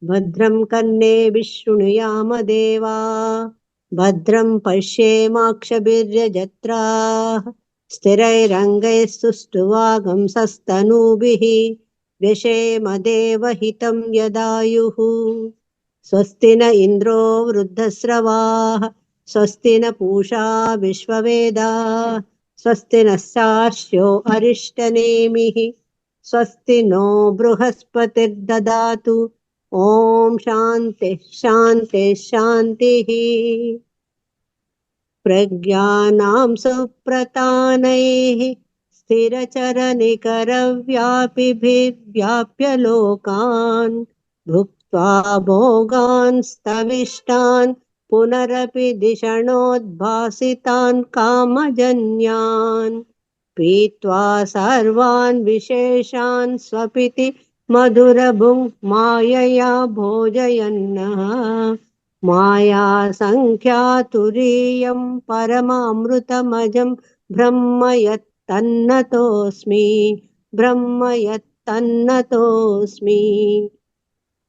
భద్రం కన్నేభిః శృణుయామ దేవాः భద్రం పశ్యేమాక్షభిర్యజత్రాः స్థిరైరంగైస్తుష్టువాగంసస్తనూభిः వ్యశేమ దేవహితం యదాయుః స్వస్తి న ఇంద్రో వృద్ధశ్రవాः స్వస్తి న పూషా విశ్వవేదాः స్వస్తి నస్సార్ష్యో అరిష్టనేమిः స్వస్తి నో బృహస్పతిర్దదాతు ఓం శాంతి శాంతి శాంతి ప్రజ్ఞానాం సుప్రతానైః స్థిరచరనికరవ్యాపిభిర్వ్యాప్య లోకాన్ భుక్త్వా భోగాన్ స్తవిష్టాన్ పునరపి దిషణోద్భాసితాన్ కామజన్యాన్ పీత్వా సర్వాన్ విశేషాన్ స్వపితి మధురభుం మాయయా భోజయన్నః మాయా సంఖ్యాతురీయం పరమామృతమజం బ్రహ్మ యత్తన్నతోస్మి బ్రహ్మ యత్తన్నతోస్మి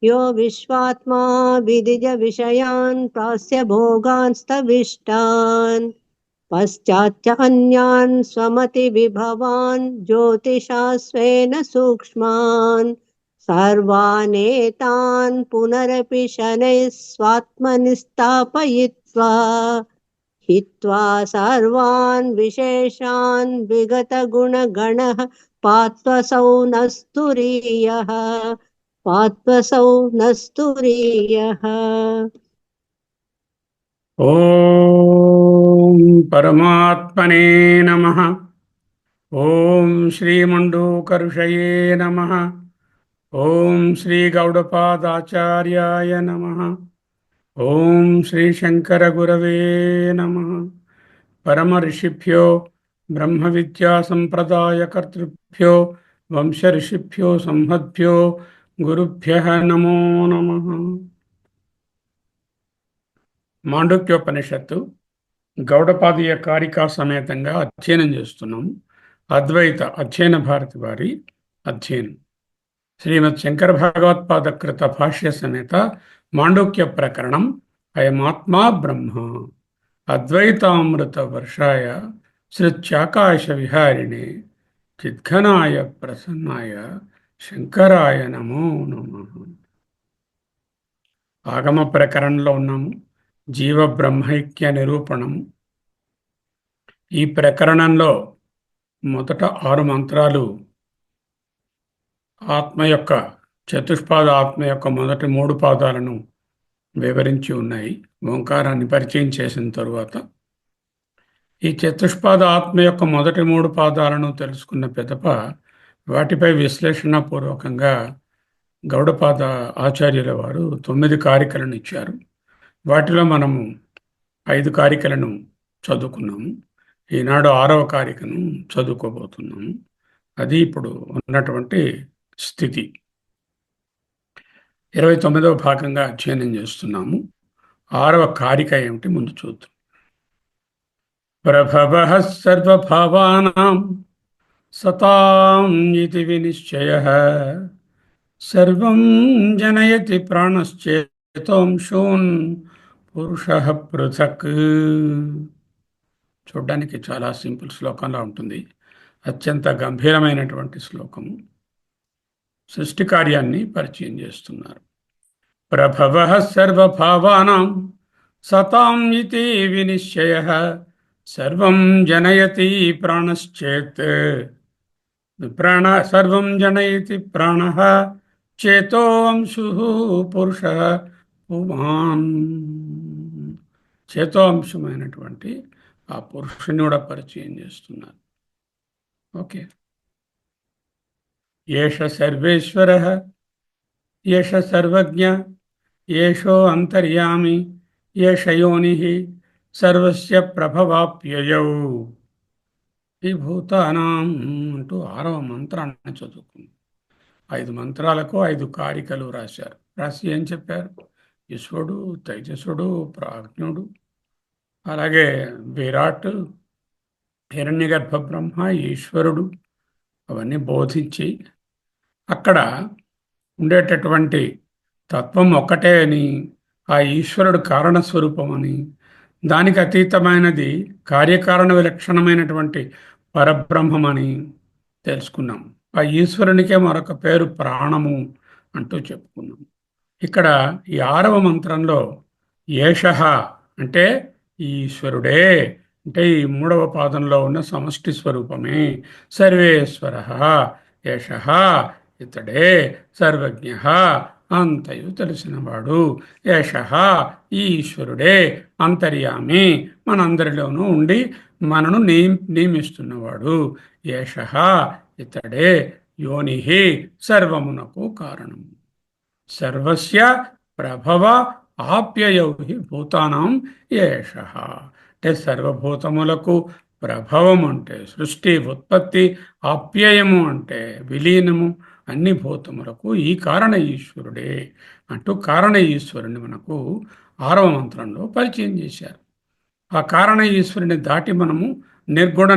యో విశ్వాత్మా విదిజ విషయాన్ ప్రాస్య భోగాన్ స్తవిష్టాన్ పశ్చాత్య అన్యాన్ స్వమతి విభవాన్ జ్యోతిషా స్వేన సూక్ష్మాన్ సర్వానేతాన్ పునరపి శనైః స్వాత్మని స్థాపయిత్వా హిత్వా సర్వాన్ విశేషాన్ విగత గుణగణః పాత్వసౌ నస్తురీయః పాత్వసౌ నస్తురీయః. ఓం పరమాత్మనే నమః. ఓం శ్రీమండూకరుషయే నమః. ఓం శ్రీ గౌడపాదాచార్యాయ నమః. ఓం శ్రీ శంకర గురవే నమః. పరమ ఋషిభ్యో బ్రహ్మ విద్యా సంప్రదాయ కర్తృభ్యో వంశ ఋషిభ్యో సంహద్భ్యో గురుభ్యః నమో నమః. మాండూక్యోపనిషత్తు గౌడపాదీయ కారికా సమేతంగా అధ్యయనం చేస్తున్నాం. అద్వైత అధ్యయన భారతి వారి అధ్యయనం శ్రీమద్ శంకర భగవత్పాదకృత భాష్య సమేత మాండూక్య ప్రకరణం అయమాత్మా బ్రహ్మ అద్వైతామృత వర్షాయ శృత్యాకాశ విహారిణే చిద్ఘనాయ ప్రసన్నాయ శంకరాయ నమో నమః. ఆగమ ప్రకరణంలో ఉన్నాము. జీవ బ్రహ్మైక్య నిరూపణము. ఈ ప్రకరణంలో మొదట 6 మంత్రాలు ఆత్మ యొక్క చతుష్పాద ఆత్మ యొక్క మొదటి 3 పాదాలను వివరించి ఉన్నాయి. ఓంకారాన్ని పరిచయం చేసిన తరువాత ఈ చతుష్పాద ఆత్మ యొక్క మొదటి 3 పాదాలను తెలుసుకున్న పిదప వాటిపై విశ్లేషణ పూర్వకంగా గౌడపాద ఆచార్యుల వారు 9 కారికలను ఇచ్చారు. వాటిలో మనము 5 కారికలను చదువుకున్నాము. ఈనాడు 6వ కారికను చదువుకోబోతున్నాము. అది ఇప్పుడు ఉన్నటువంటి స్థితి. 29వ భాగంగా అధ్యయనం చేస్తున్నాము. 6వ కారిక ఏమిటి ముందు చూద్దాం. ప్రభవః సర్వభావానాం సతాం ఇతి వినిశ్చయః సర్వం జనయతి ప్రాణశ్చేతోంశూన్ పురుషః పృథక్. చూడ్డానికి చాలా సింపుల్ శ్లోకంలా ఉంటుంది. అత్యంత గంభీరమైనటువంటి శ్లోకము. సృష్టి కార్యాన్ని పరిచయం చేస్తున్నారు. ప్రభవః సర్వభావానాం సతాం ఇతి వినిశ్చయః సర్వం జనయతి ప్రాణశ్చేత్ సర్వం జనయతి ప్రాణః చేతో అంశుః పురుషः పుమాన్. చేతో అంశమైనటువంటి ఆ పురుషుని కూడా పరిచయం చేస్తున్నారు. ఓకే. ఏష సర్వేశ్వరః ఏష సర్వజ్ఞ ఏషో అంతర్యామి ఏష యోనిః సర్వస్య ప్రభవాప్యయౌ. ఈ భూతానాం అంటూ 6వ మంత్రాన్ని చదువుకుంది. 5 మంత్రాలకు 5 కారికలు రాశారు. రాసి ఏం చెప్పారు? ఈశ్వరుడు, తైజసుడు, ప్రాజ్ఞుడు, అలాగే విరాట్, హిరణ్యగర్భ బ్రహ్మ, ఈశ్వరుడు అవన్నీ బోధించి అక్కడ ఉండేటటువంటి తత్వం ఒక్కటే అని, ఆ ఈశ్వరుడు కారణస్వరూపమని, దానికి అతీతమైనది కార్యకారణ విలక్షణమైనటువంటి పరబ్రహ్మమని తెలుసుకున్నాం. ఆ ఈశ్వరునికే మరొక పేరు ప్రాణము అంటూ చెప్పుకున్నాం. ఇక్కడ ఈ 6వ మంత్రంలో ఏషః అంటే ఈశ్వరుడే, అంటే ఈ 3వ పాదంలో ఉన్న సమష్టి స్వరూపమే. సర్వేశ్వరః ఏషః ఇతడే, సర్వజ్ఞః అంతయు తెలిసినవాడు, ఏషః ఈ ఈశ్వరుడే, అంతర్యామి మనందరిలోనూ ఉండి మనను నియమిస్తున్నవాడు, ఏషః ఇతడే, యోనిః సర్వమునకు కారణము, సర్వస్య ప్రభవ ఆప్యయౌ భూతానాం ఏషః అంటే సర్వభూతములకు ప్రభవం అంటే సృష్టి ఉత్పత్తి, ఆప్యయము అంటే విలీనము, అన్ని భూతములకు ఈ కారణ ఈశ్వరుడే అంటూ కారణ ఈశ్వరుని మనకు 6వ మంత్రంలో పరిచయం చేశారు. ఆ కారణ ఈశ్వరుని దాటి మనము నిర్గుణ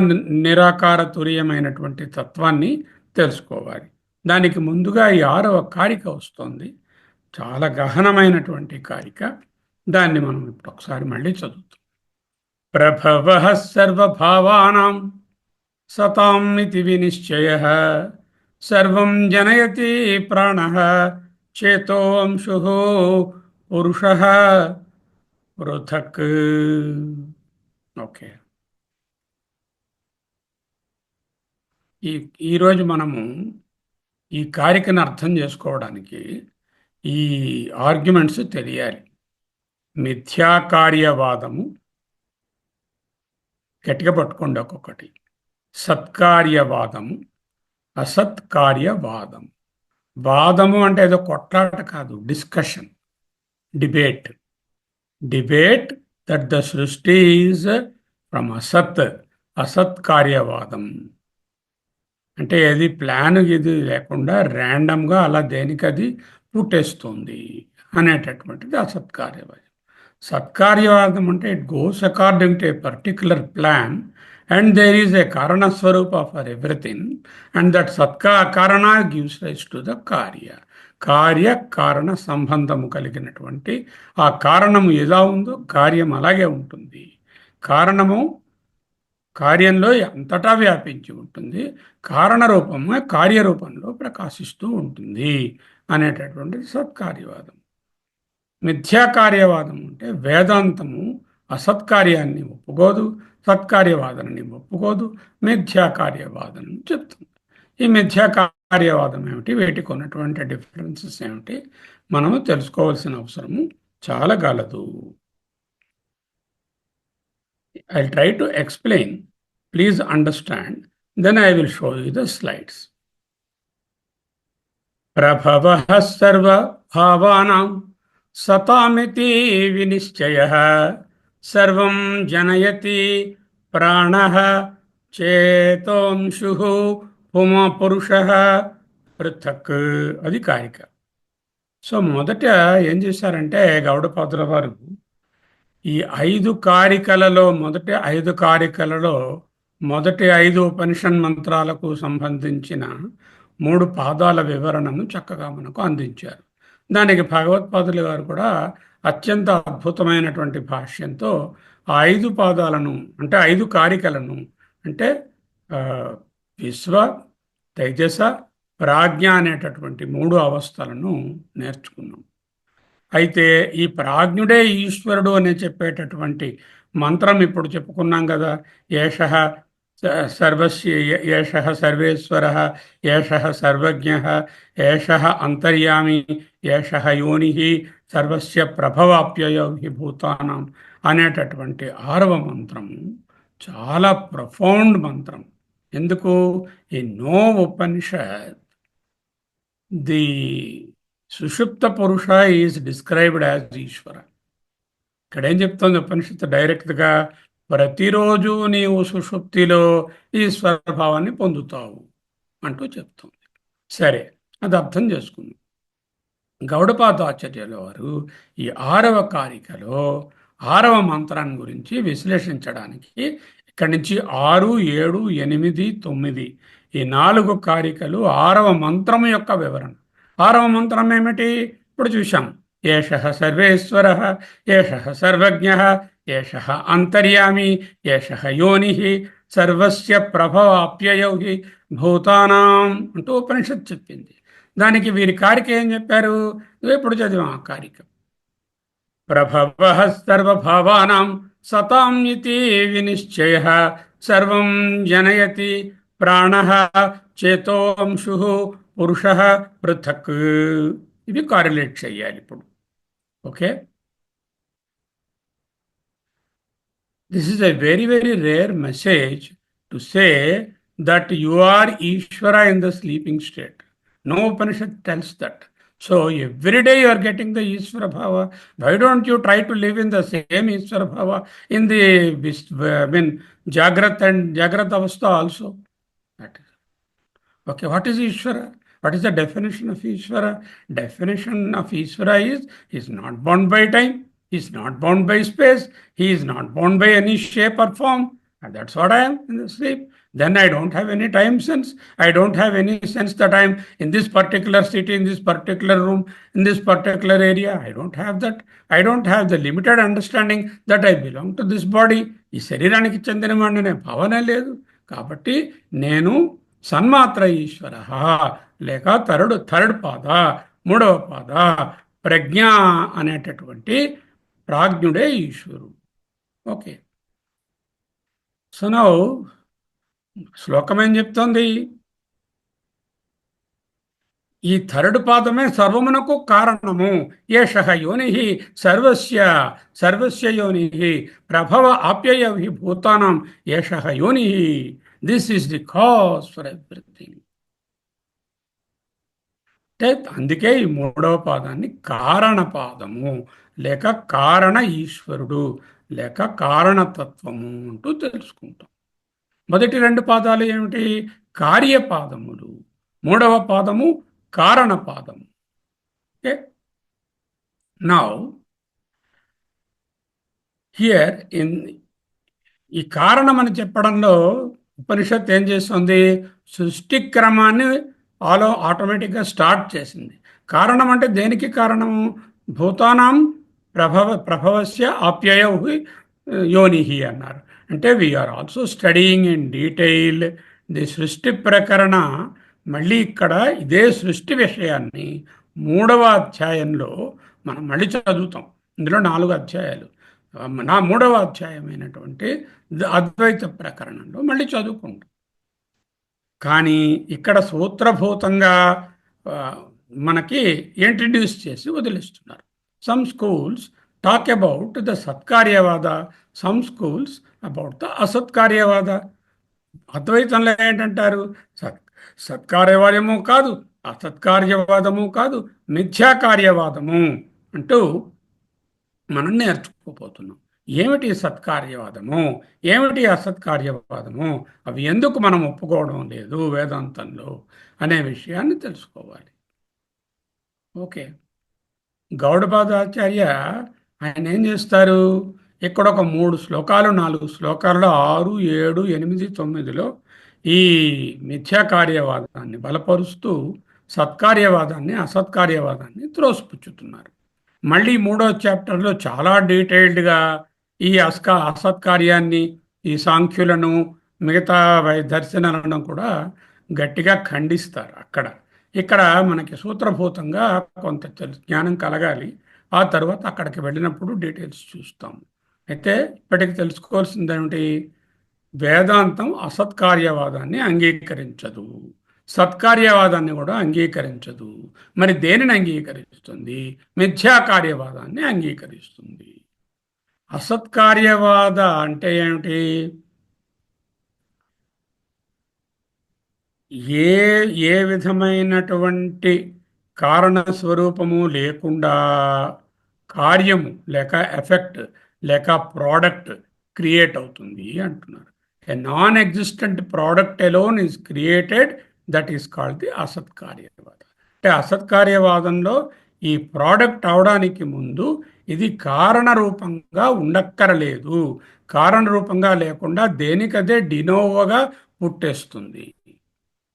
నిరాకార తురీయమైనటువంటి తత్వాన్ని తెలుసుకోవాలి. దానికి ముందుగా ఈ 6వ కారిక వస్తుంది. చాలా గహనమైనటువంటి కారిక. దాన్ని మనం ఇప్పుడు ఒకసారి మళ్ళీ చదువుతాం. ప్రభవః సర్వభావానాం సతామితి వినిశ్చయః సర్వం జనయతి ప్రాణః చేతో అంశుః పురుషः పృథక్. ఓకే. ఈరోజు మనము ఈ కారికను అర్థం చేసుకోవడానికి ఈ ఆర్గ్యుమెంట్స్ తెలియాలి. మిథ్యాకార్యవాదము, గట్టిగా పట్టుకోండి ఒక్కొక్కటి. సత్కార్యవాదము, అసత్కార్యవాదం. వాదము అంటే ఏదో కొట్లాట కాదు, discussion, debate. Debate that the సృష్టి ఈజ్ ఫ్రమ్ అసత్, అసత్కార్యవాదం అంటే ఏది ప్లాన్ ఇది లేకుండా ర్యాండమ్గా అలా దేనికది పుట్టేస్తుంది అనేటటువంటిది అసత్కార్యవాదం. సత్కార్యవాదం అంటే it goes according to a particular plan and there is a karana swarupa for everything and that karana gives rise to the karya karana సంబంధము కలిగినటువంటి ఆ కారణము ఎలా ఉందో కార్యం అలాగే ఉంటుంది. కారణము కార్యంలో అంతటా వ్యాపించి ఉంటుంది, కారణ రూపము కార్యరూపంలో ప్రకాశిస్తూ ఉంటుంది అనేటటువంటిది సత్కార్యవాదం. మిథ్యాకార్యవాదం అంటే వేదాంతము అసత్కార్యాన్ని ఒప్పుకోదు, సత్కార్యవాదాన్ని ఒప్పుకోదు, మిథ్యాకార్యవాదం చెప్తుంది. ఈ మిథ్యాకార్యవాదం ఏమిటి, వీటికి ఉన్నటువంటి డిఫరెన్సెస్ ఏమిటి మనము తెలుసుకోవాల్సిన అవసరము చాలా గలదు. I'll try to explain. Please understand. Then I will show you the slides. Prabhavah sarva bhavanam satamiti vinischayah sarvam janayati pranah chetomshuh puma purushah పృథక్. అది కారిక. సో మొదట ఏం చేశారంటే గౌడపాదుల వారు ఈ 5 కారికలలో మొదటి 5 కారికలలో మొదటి 5 ఉపనిషన్ మంత్రాలకు సంబంధించిన 3 పాదాల వివరణను చక్కగా మనకు అందించారు. దానికి భగవత్పాదుల గారు కూడా అత్యంత అద్భుతమైనటువంటి భాష్యంతో ఆ 5 పాదాలను అంటే 5 కారికలను అంటే విశ్వ, తైజస, ప్రాజ్ఞ అనేటటువంటి 3 అవస్థలను నేర్చుకున్నాం. అయితే ఈ ప్రాజ్ఞుడే ఈశ్వరుడు అని చెప్పేటటువంటి మంత్రం ఇప్పుడు చెప్పుకున్నాం కదా, ఏషః సర్వస్య, ఏషః సర్వేశ్వరః, ఏషః సర్వజ్ఞః, ఏషః అంతర్యామి, ఏషః యోనిః, సర్వస్య ప్రభవాప్యయో హి భూతానాం అనేటటువంటి 6వ మంత్రం చాలా ప్రొఫౌండ్ మంత్రం. ఎందుకు? ఈ నో ఉపనిషత్ ది సుషుప్త పురుష ఈజ్ డిస్క్రైబ్డ్ యాజ్ ఈశ్వర. ఇక్కడ ఏం చెప్తోంది ఉపనిషత్తు డైరెక్ట్గా? ప్రతిరోజు నీవు సుషుప్తిలో ఈశ్వరభావాన్ని పొందుతావు అంటూ చెప్తుంది. సరే, అది అర్థం చేసుకుందాం. గౌడపాదాచార్యుల వారు ఈ 6వ కారికలో 6వ మంత్రాన్ని గురించి విశ్లేషించడానికి ఇక్కడి నుంచి 6, 7, 8, 9 ఈ 4 కారికలు 6వ మంత్రం యొక్క వివరణ. 6వ మంత్రం ఏమిటి? ఇప్పుడు చూశాం. ఏషః సర్వేశ్వరః, ఏషః సర్వజ్ఞః, ఏషః అంతర్యామి, ఏషః యోనిః, సర్వస్య ప్రభవాప్యయౌ హి భూతానాం అంటూ ఉపనిషత్తు చెప్పింది. దానికి వీరి కారిక ఏం చెప్పారు? ఇప్పుడు చదివాం ఆ కారిక. ప్రభవః సర్వభావానాం సతాం ఇతి వినిశ్చయః, సర్వం జనయతి ప్రాణః చేతోంశుః పురుషః పృథక్. ఇవి కారిలేట్ చేయాలి ఇప్పుడు. Okay, this is a very very rare message to say that you are Ishvara in the sleeping state. No Upanishad tells that. So every day you are getting the Ishvara Bhava. Why don't you try to live in the same Ishvara Bhava in the Jagrat and Jagrat Avastha also? That is. Okay, what is Ishvara? What is the definition of Ishvara? Definition of Ishvara is, he is not bound by time, he is not bound by space, he is not bound by any shape or form. And that's what I am in the sleep. Then I don't have any time sense. I don't have any sense that I am in this particular city, in this particular room, in this particular area. I don't have that. I don't have the limited understanding that I belong to this body. ఈ శరీరానికి చెందినవాడిని భావన లేదు. కాబట్టి నేను సన్మాత్ర ఈశ్వర, లేక third పాద, 3వ పాద ప్రజ్ఞ అనేటటువంటి ప్రాజ్ఞుడే ఈశ్వరుడు. ఓకే, సో నౌ శ్లోకం ఏం చెప్తోంది? ఈ థర్డ్ పాదమే సర్వమునకు కారణము. ఏషః యోనిః సర్వస్య యోనిః ప్రభవ ఆప్యయ హి భూతానాం ఏషః యోనిః. This is the cause for everything. అంటే అందుకే ఈ 3వ పాదాన్ని కారణపాదము, లేక కారణ ఈశ్వరుడు, లేక కారణతత్వము అంటూ తెలుసుకుంటాం. మొదటి 2 పాదాలు ఏమిటి? కార్యపాదములు. 3వ పాదము కారణపాదము. ఓకే, నౌ హియర్ ఇన్ ఈ కారణం అని చెప్పడంలో ఉపనిషత్ ఏం చేస్తుంది? సృష్టి క్రమాన్ని ఆటోమేటిక్గా స్టార్ట్ చేసింది. కారణం అంటే దేనికి కారణము? భూతానాం ప్రభవస్య ఆప్యయౌ యోనిః అన్నారు. అంటే we are also studying in detail the srishti prakarana. మళ్ళీ ఇక్కడ ఇదే సృష్టి విషయాన్ని 3వ అధ్యాయంలో మనం మళ్ళీ చదువుతాం. ఇందులో 4 అధ్యాయాలు. 3వ అధ్యాయమైనటువంటి అద్వైత ప్రకరణంలో మళ్ళీ చదువుకుంటాం. కానీ ఇక్కడ సూత్రభూతంగా మనకి ఇంట్రడ్యూస్ చేసి వదిలేస్తున్నారు. Some schools talk about the satkaryavada, some schools about the asatkaryavada. అద్వైతంలో ఏంటంటారు? సత్కార్యవాదము కాదు, అసత్కార్యవాదము కాదు, మిథ్యాకార్యవాదము అంటూ మనం నేర్చుకోపోతున్నాం. ఏమిటి సత్కార్యవాదము, ఏమిటి అసత్కార్యవాదము, అవి ఎందుకు మనం ఒప్పుకోవడం లేదు వేదాంతంలో అనే విషయాన్ని తెలుసుకోవాలి. ఓకే, గౌడపాదాచార్య ఆయన ఏం చేస్తారు? ఇక్కడ ఒక 3 శ్లోకాలు 4 శ్లోకాల్లో 6, 7, 8, 9లో ఈ మిథ్యాకార్యవాదాన్ని బలపరుస్తూ సత్కార్యవాదాన్ని, అసత్కార్యవాదాన్ని త్రోసిపుచ్చుతున్నారు. మళ్ళీ 3వ చాప్టర్లో చాలా డీటెయిల్డ్గా ఈ అసత్కార్యాన్ని, ఈ సాంఖ్యులను, మిగతా దర్శనాలను కూడా గట్టిగా ఖండిస్తారు. ఇక్కడ మనకి సూత్రభూతంగా కొంత జ్ఞానం కలగాలి. ఆ తర్వాత అక్కడికి వెళ్ళినప్పుడు డీటెయిల్స్ చూస్తాము. అయితే ఇప్పటికి తెలుసుకోవాల్సింది ఏమిటి? వేదాంతం అసత్కార్యవాదాన్ని అంగీకరించదు, సత్కార్యవాదాన్ని కూడా అంగీకరించదు. మరి దేనిని అంగీకరిస్తుంది? మిథ్యాకార్యవాదాన్ని అంగీకరిస్తుంది. అసత్కార్యవాద అంటే ఏమిటి? ఏ ఏ విధమైనటువంటి కారణ స్వరూపము లేకుండా కార్యము లేక ఎఫెక్ట్ లేక ప్రోడక్ట్ క్రియేట్ అవుతుంది అంటున్నారు. A non existent product alone is created, that is called the asatkaryavada. అంటే అసత్కార్యవాదంలో ఈ ప్రోడక్ట్ అవడానికి ముందు ఇది కారణ రూపంగా ఉండక్కరలేదు, కారణ రూపంగా లేకుండా దేనికదే డినోవోగా పుట్టేస్తుంది.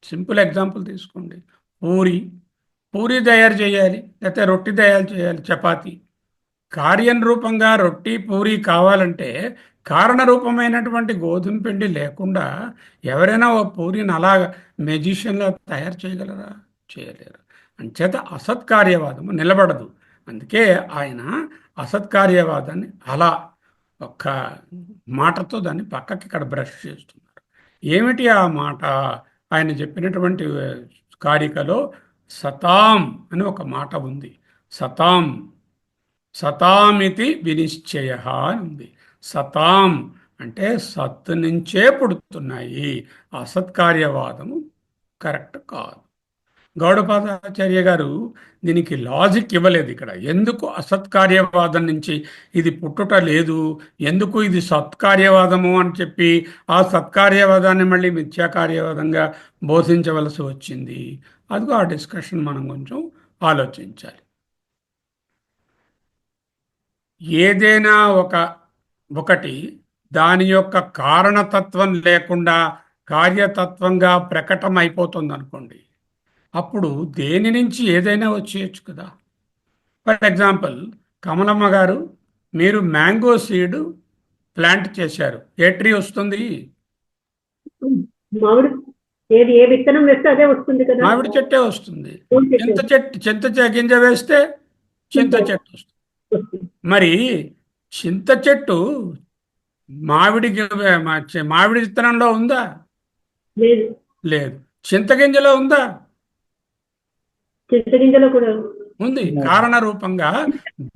సింపుల్ ఎగ్జాంపుల్ తీసుకోండి. పూరి పూరి తయారు చేయాలి, లేకపోతే రొట్టి తయారు చేయాలి, చపాతి. కార్యం రూపంగా రొట్టి పూరి కావాలంటే కారణ రూపమైనటువంటి గోధుమ పిండి లేకుండా ఎవరైనా ఓ పూరిని అలా మెజిషియన్లా తయారు చేయగలరా? చేయలేరు. అంచేత అసత్కార్యవాదము నిలబడదు. అందుకే ఆయన అసత్కార్యవాదాన్ని అలా ఒక్క మాటతో దాన్ని పక్కకి ఇక్కడ బ్రష్ చేస్తున్నారు. ఏమిటి ఆ మాట? ఆయన చెప్పినటువంటి కారికలో సతాం అని ఒక మాట ఉంది. సతాం సతామితి వినిశ్చయ అని ఉంది. సతాం అంటే సత్ నుంచే పుడుతున్నాయి, అసత్కార్యవాదము కరెక్ట్ కాదు. గౌడపాదాచార్య గారు దీనికి లాజిక్ ఇవ్వలేదు ఇక్కడ. ఎందుకు అసత్కార్యవాదం నుంచి ఇది పుట్టుట లేదు, ఎందుకు ఇది సత్కార్యవాదము అని చెప్పి ఆ సత్కార్యవాదాన్ని మళ్ళీ మిథ్యాకార్యవాదంగా బోధించవలసి వచ్చింది? అదిగో ఆ డిస్కషన్ మనం కొంచెం ఆలోచించాలి. ఏదైనా ఒకటి దాని యొక్క కారణతత్వం లేకుండా కార్యతత్వంగా ప్రకటన అయిపోతుంది అనుకోండి, అప్పుడు దేని నుంచి ఏదైనా వచ్చేయచ్చు కదా. ఫర్ ఎగ్జాంపుల్, కమలమ్మ గారు, మీరు మ్యాంగో సీడ్ ప్లాంట్ చేశారు, ఏ ట్రీ వస్తుంది? మామిడి. ఏది ఏ విత్తనం వేస్తే అదే వస్తుంది కదా. మామిడి చెట్టే వస్తుంది. చింత గింజ వేస్తే చింత చెట్టు వస్తుంది. మరి చింత చెట్టు మామిడి విత్తనంలో ఉందా? లేదు. చింతగింజలో ఉందా? చింతగింజలో కూడా ఉంది. కారణ రూపంగా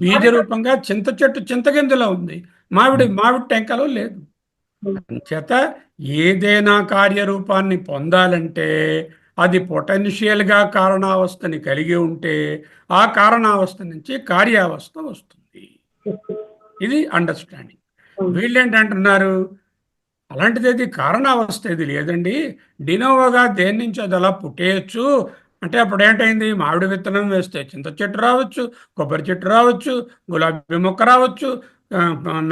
బీజ రూపంగా చింత చెట్టు చింతగింజలో ఉంది, మామిడి టెంకలో లేదు. చేత ఏదైనా కార్యరూపాన్ని పొందాలంటే అది పొటెన్షియల్గా కారణావస్థని కలిగి ఉంటే ఆ కారణావస్థ నుంచి కార్యావస్థ వస్తుంది. ఇది అండర్స్టాండింగ్. వీళ్ళేంటంటున్నారు, అలాంటిది అది కారణావస్థ ఇది లేదండి, డినోవోగా దేని నుంచి అది అలా పుట్టేయచ్చు అంటే అప్పుడు ఏంటైంది? మామిడి విత్తనం వేస్తే చింత చెట్టు రావచ్చు, కొబ్బరి చెట్టు రావచ్చు, గులాబీ మొక్క రావచ్చు,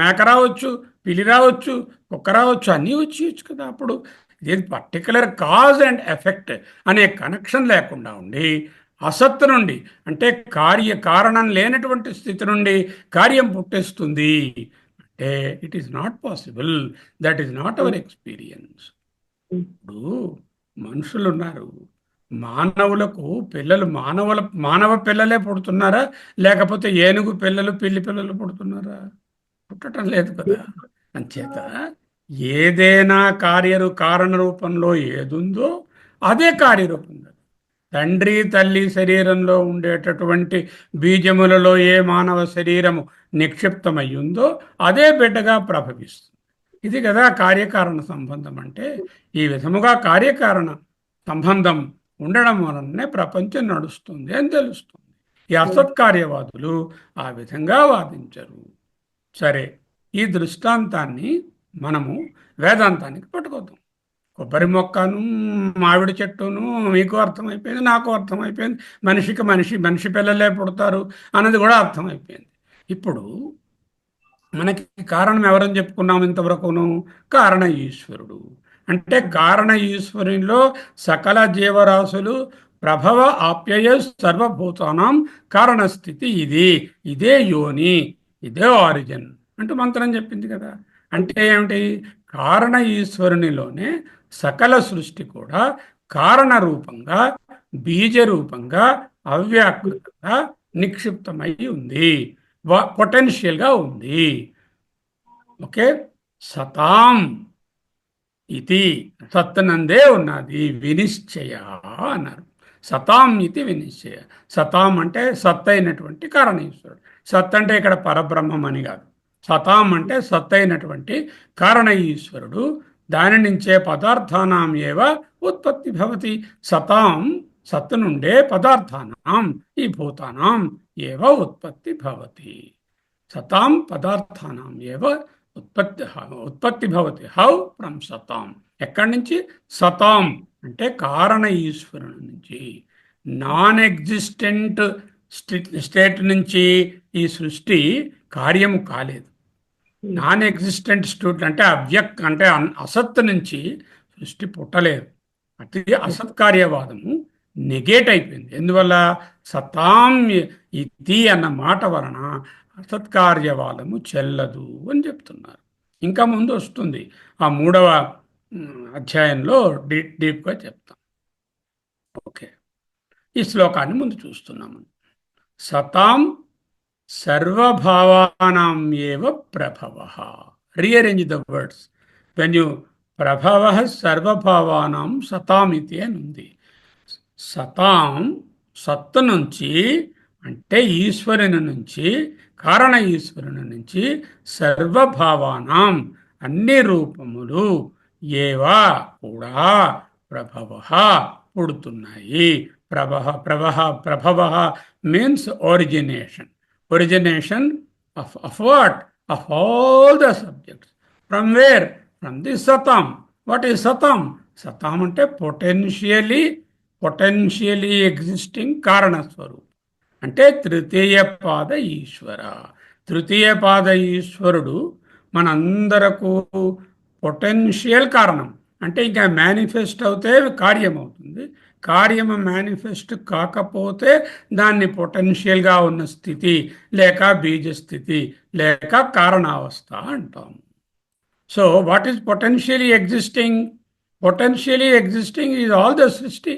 మేక రావచ్చు, పిలి రావచ్చు, కుక్క రావచ్చు, అన్నీ వచ్చేయచ్చు కదా. అప్పుడు ఇది పర్టికులర్ కాజ్ అండ్ ఎఫెక్ట్ అనే కనెక్షన్ లేకుండా ఉండి అసత్తు నుండి అంటే కారణం లేనటువంటి స్థితి నుండి కార్యం పుట్టేస్తుంది అంటే it is not possible. That is not our experience. ఇప్పుడు మనుషులు ఉన్నారు, మానవులకు పిల్లలు మానవ పిల్లలే పుడుతున్నారా, లేకపోతే ఏనుగు పిల్లలు పిల్లి పిల్లలు పుడుతున్నారా? పుట్టడం లేదు కదా. అంచేత ఏదైనా కారణ రూపంలో ఏదుందో అదే కార్యరూపంగా, తండ్రి తల్లి శరీరంలో ఉండేటటువంటి బీజములలో ఏ మానవ శరీరము నిక్షిప్తమయ్యిందో అదే బిడ్డగా ప్రభవిస్తుంది. ఇది కదా కార్యకారణ సంబంధం అంటే. ఈ విధముగా కార్యకారణ సంబంధం ఉండడం వలనే ప్రపంచం నడుస్తుంది అని తెలుస్తుంది. ఈ అసత్కార్యవాదులు ఆ విధంగా వాదించరు. సరే, ఈ దృష్టాంతాన్ని మనము వేదాంతానికి పట్టుకోద్దాం. కొబ్బరి మొక్కను మామిడి చెట్టును మీకు అర్థమైపోయింది, నాకు అర్థమైపోయింది, మనిషికి మనిషి పిల్లలే పుడతారు అన్నది కూడా అర్థమైపోయింది. ఇప్పుడు మనకి కారణం ఎవరని చెప్పుకున్నాం ఇంతవరకును? కారణ ఈశ్వరుడు. అంటే కారణ ఈశ్వరునిలో సకల జీవరాశులు ప్రభవ ఆప్యయ సర్వభూతానం కారణస్థితి ఇదే యోని, ఇదే ఆరిజిన్ అంటూ మంత్రం చెప్పింది కదా. అంటే ఏమిటి? కారణ ఈశ్వరునిలోనే సకల సృష్టి కూడా కారణ రూపంగా బీజ రూపంగా అవ్యాకృతంగా నిక్షిప్తమై ఉంది, పొటెన్షియల్గా ఉంది. ఓకే, సతాం ఇది సత్తనందే ఉన్నది వినిశ్చయ అన్నారు. సతాం ఇది వినిశ్చయ. సతాం అంటే సత్ అయినటువంటి కారణ ఈశ్వరుడు. సత్ అంటే ఇక్కడ పరబ్రహ్మం అని కాదు. సతాం అంటే సత్ అయినటువంటి కారణ ఈశ్వరుడు. దాని నుంచే పదార్థానాం ఏవ ఉత్పత్తి భవతి. సతాం సత్ నుండే పదార్థానాం ఈ భూతానాం ఏవ ఉత్పత్తి భవతి. సతాం పదార్థానాం ఏవ ఉత్పత్తి భవతి. హౌ? ఫ్రమ్ సతాం. ఎక్కడి నుంచి? సతాం అంటే కారణ ఈశ్వరుని నుంచి. నాన్ ఎగ్జిస్టెంట్ స్టేట్ నుంచి ఈ సృష్టి కార్యము కాలేదు. నాన్ ఎగ్జిస్టెంట్ స్టేట్ అంటే అంటే అసత్ నుంచి సృష్టి పుట్టలేదు. అతి అసత్కార్యవాదము నెగేట్ అయిపోయింది. ఎందువల్ల? సతాం ఇది అన్న మాట వలన అసత్కార్యవాదము చెల్లదు అని చెప్తున్నారు. ఇంకా ముందు వస్తుంది ఆ 3వ అధ్యాయంలో డీప్గా చెప్తాం. ఓకే, ఈ శ్లోకాన్ని ముందు చూస్తున్నాము. సతాం సర్వభావానాం ఏవ ప్రభవః. Rearrange the words. When you ప్రభవః సర్వభావానాం సతామితి అని ఉంది. సతాం సత్తు నుంచి అంటే ఈశ్వరుని నుంచి, కారణ ఈశ్వరుని నుంచి సర్వభావానాం అన్ని రూపములు ఏవా కూడా ప్రభవః పుడుతున్నాయి. Prabhavah means origination of what? Of all the subjects. From where? From the satam. What is satam? Satam అంటే పొటెన్షియలీ ఎగ్జిస్టింగ్ కారణ స్వరూపం. అంటే తృతీయ పాద ఈశ్వర. తృతీయ పాద ఈశ్వరుడు మనందరకు పొటెన్షియల్ కారణం. అంటే ఇంకా మేనిఫెస్ట్ అవుతే కార్యం అవుతుంది. కార్యము మేనిఫెస్ట్ కాకపోతే దాన్ని పొటెన్షియల్గా ఉన్న స్థితి లేక బీజ స్థితి లేక కారణావస్థ అంటాము. So what is potentially existing? Potentially existing is all the Srishti.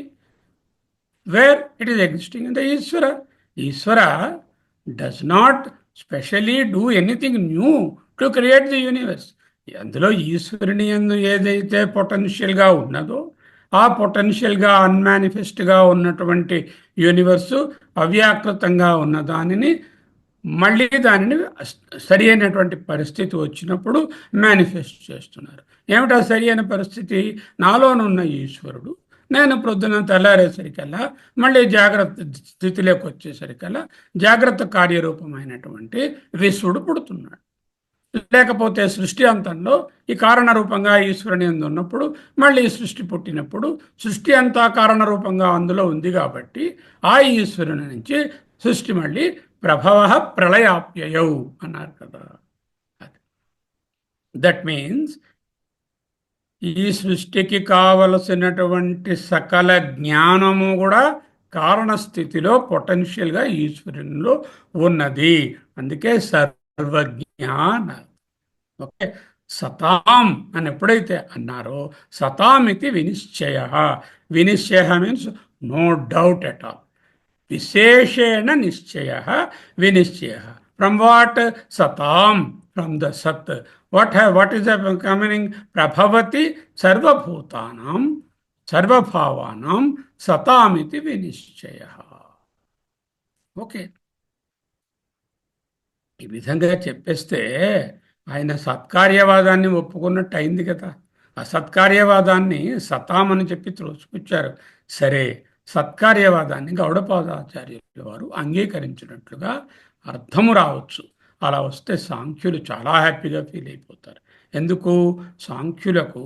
Where it is existing in the Ishvara. Ishvara does not specially do anything new to create the universe. అందులో ఈశ్వరుని యందు ఏదైతే పొటెన్షియల్గా ఉన్నదో ఆ పొటెన్షియల్గా అన్మానిఫెస్ట్గా ఉన్నటువంటి యూనివర్సు అవ్యాకృతంగా ఉన్న దానిని మళ్ళీ దానిని సరి అయినటువంటి పరిస్థితి వచ్చినప్పుడు మేనిఫెస్ట్ చేస్తున్నారు. ఏమిటా సరి అయిన పరిస్థితి? నాలోనున్న ఈశ్వరుడు నేను ప్రొద్దున తెల్లారేసరికల్లా మళ్ళీ జాగ్రత్త స్థితిలోకి వచ్చేసరికల్లా జాగ్రత్త కార్యరూపమైనటువంటి విశ్వడు పుడుతున్నాడు. లేకపోతే సృష్టి అంతంలో ఈ కారణ రూపంగా ఈశ్వరుని యందు ఉన్నప్పుడు మళ్ళీ సృష్టి పుట్టినప్పుడు సృష్టి అంతా కారణ రూపంగా అందులో ఉంది కాబట్టి ఆ ఈశ్వరుని నుంచి సృష్టి మళ్ళీ ప్రభవ ప్రళయాప్యయౌ అన్నారు కదా. దట్ మీన్స్ ఈ సృష్టికి కావలసినటువంటి సకల జ్ఞానము కూడా కారణస్థితిలో పొటెన్షియల్గా ఈశ్వరునిలో ఉన్నది. అందుకే సర్వజ్ఞాన. ఓకే, సతాం అని ఎప్పుడైతే అన్నారో సతామితి వినిశ్చయ. Vinishchaya means no doubt at all. విశేషేణ నిశ్చయ వినిశ్చయ. From what? Satam, from the sat. what is the coming? ప్రభవతి సర్వభూతానాం సర్వభావానాం సతామితి వినిశ్చయ. ఓకే, ఈ విధంగా చెప్పేస్తే ఆయన సత్కార్యవాదాన్ని ఒప్పుకున్నట్టు అయింది కదా. అసత్కార్యవాదాన్ని సతాం అని చెప్పి త్రోసిపుచ్చారు. సరే, సత్కార్యవాదాన్ని గౌడపాదాచార్యుల వారు అంగీకరించినట్లుగా అర్థము రావచ్చు. అలా వస్తే సాంఖ్యులు చాలా హ్యాపీగా ఫీల్ అయిపోతారు. ఎందుకు? సాంఖ్యులకు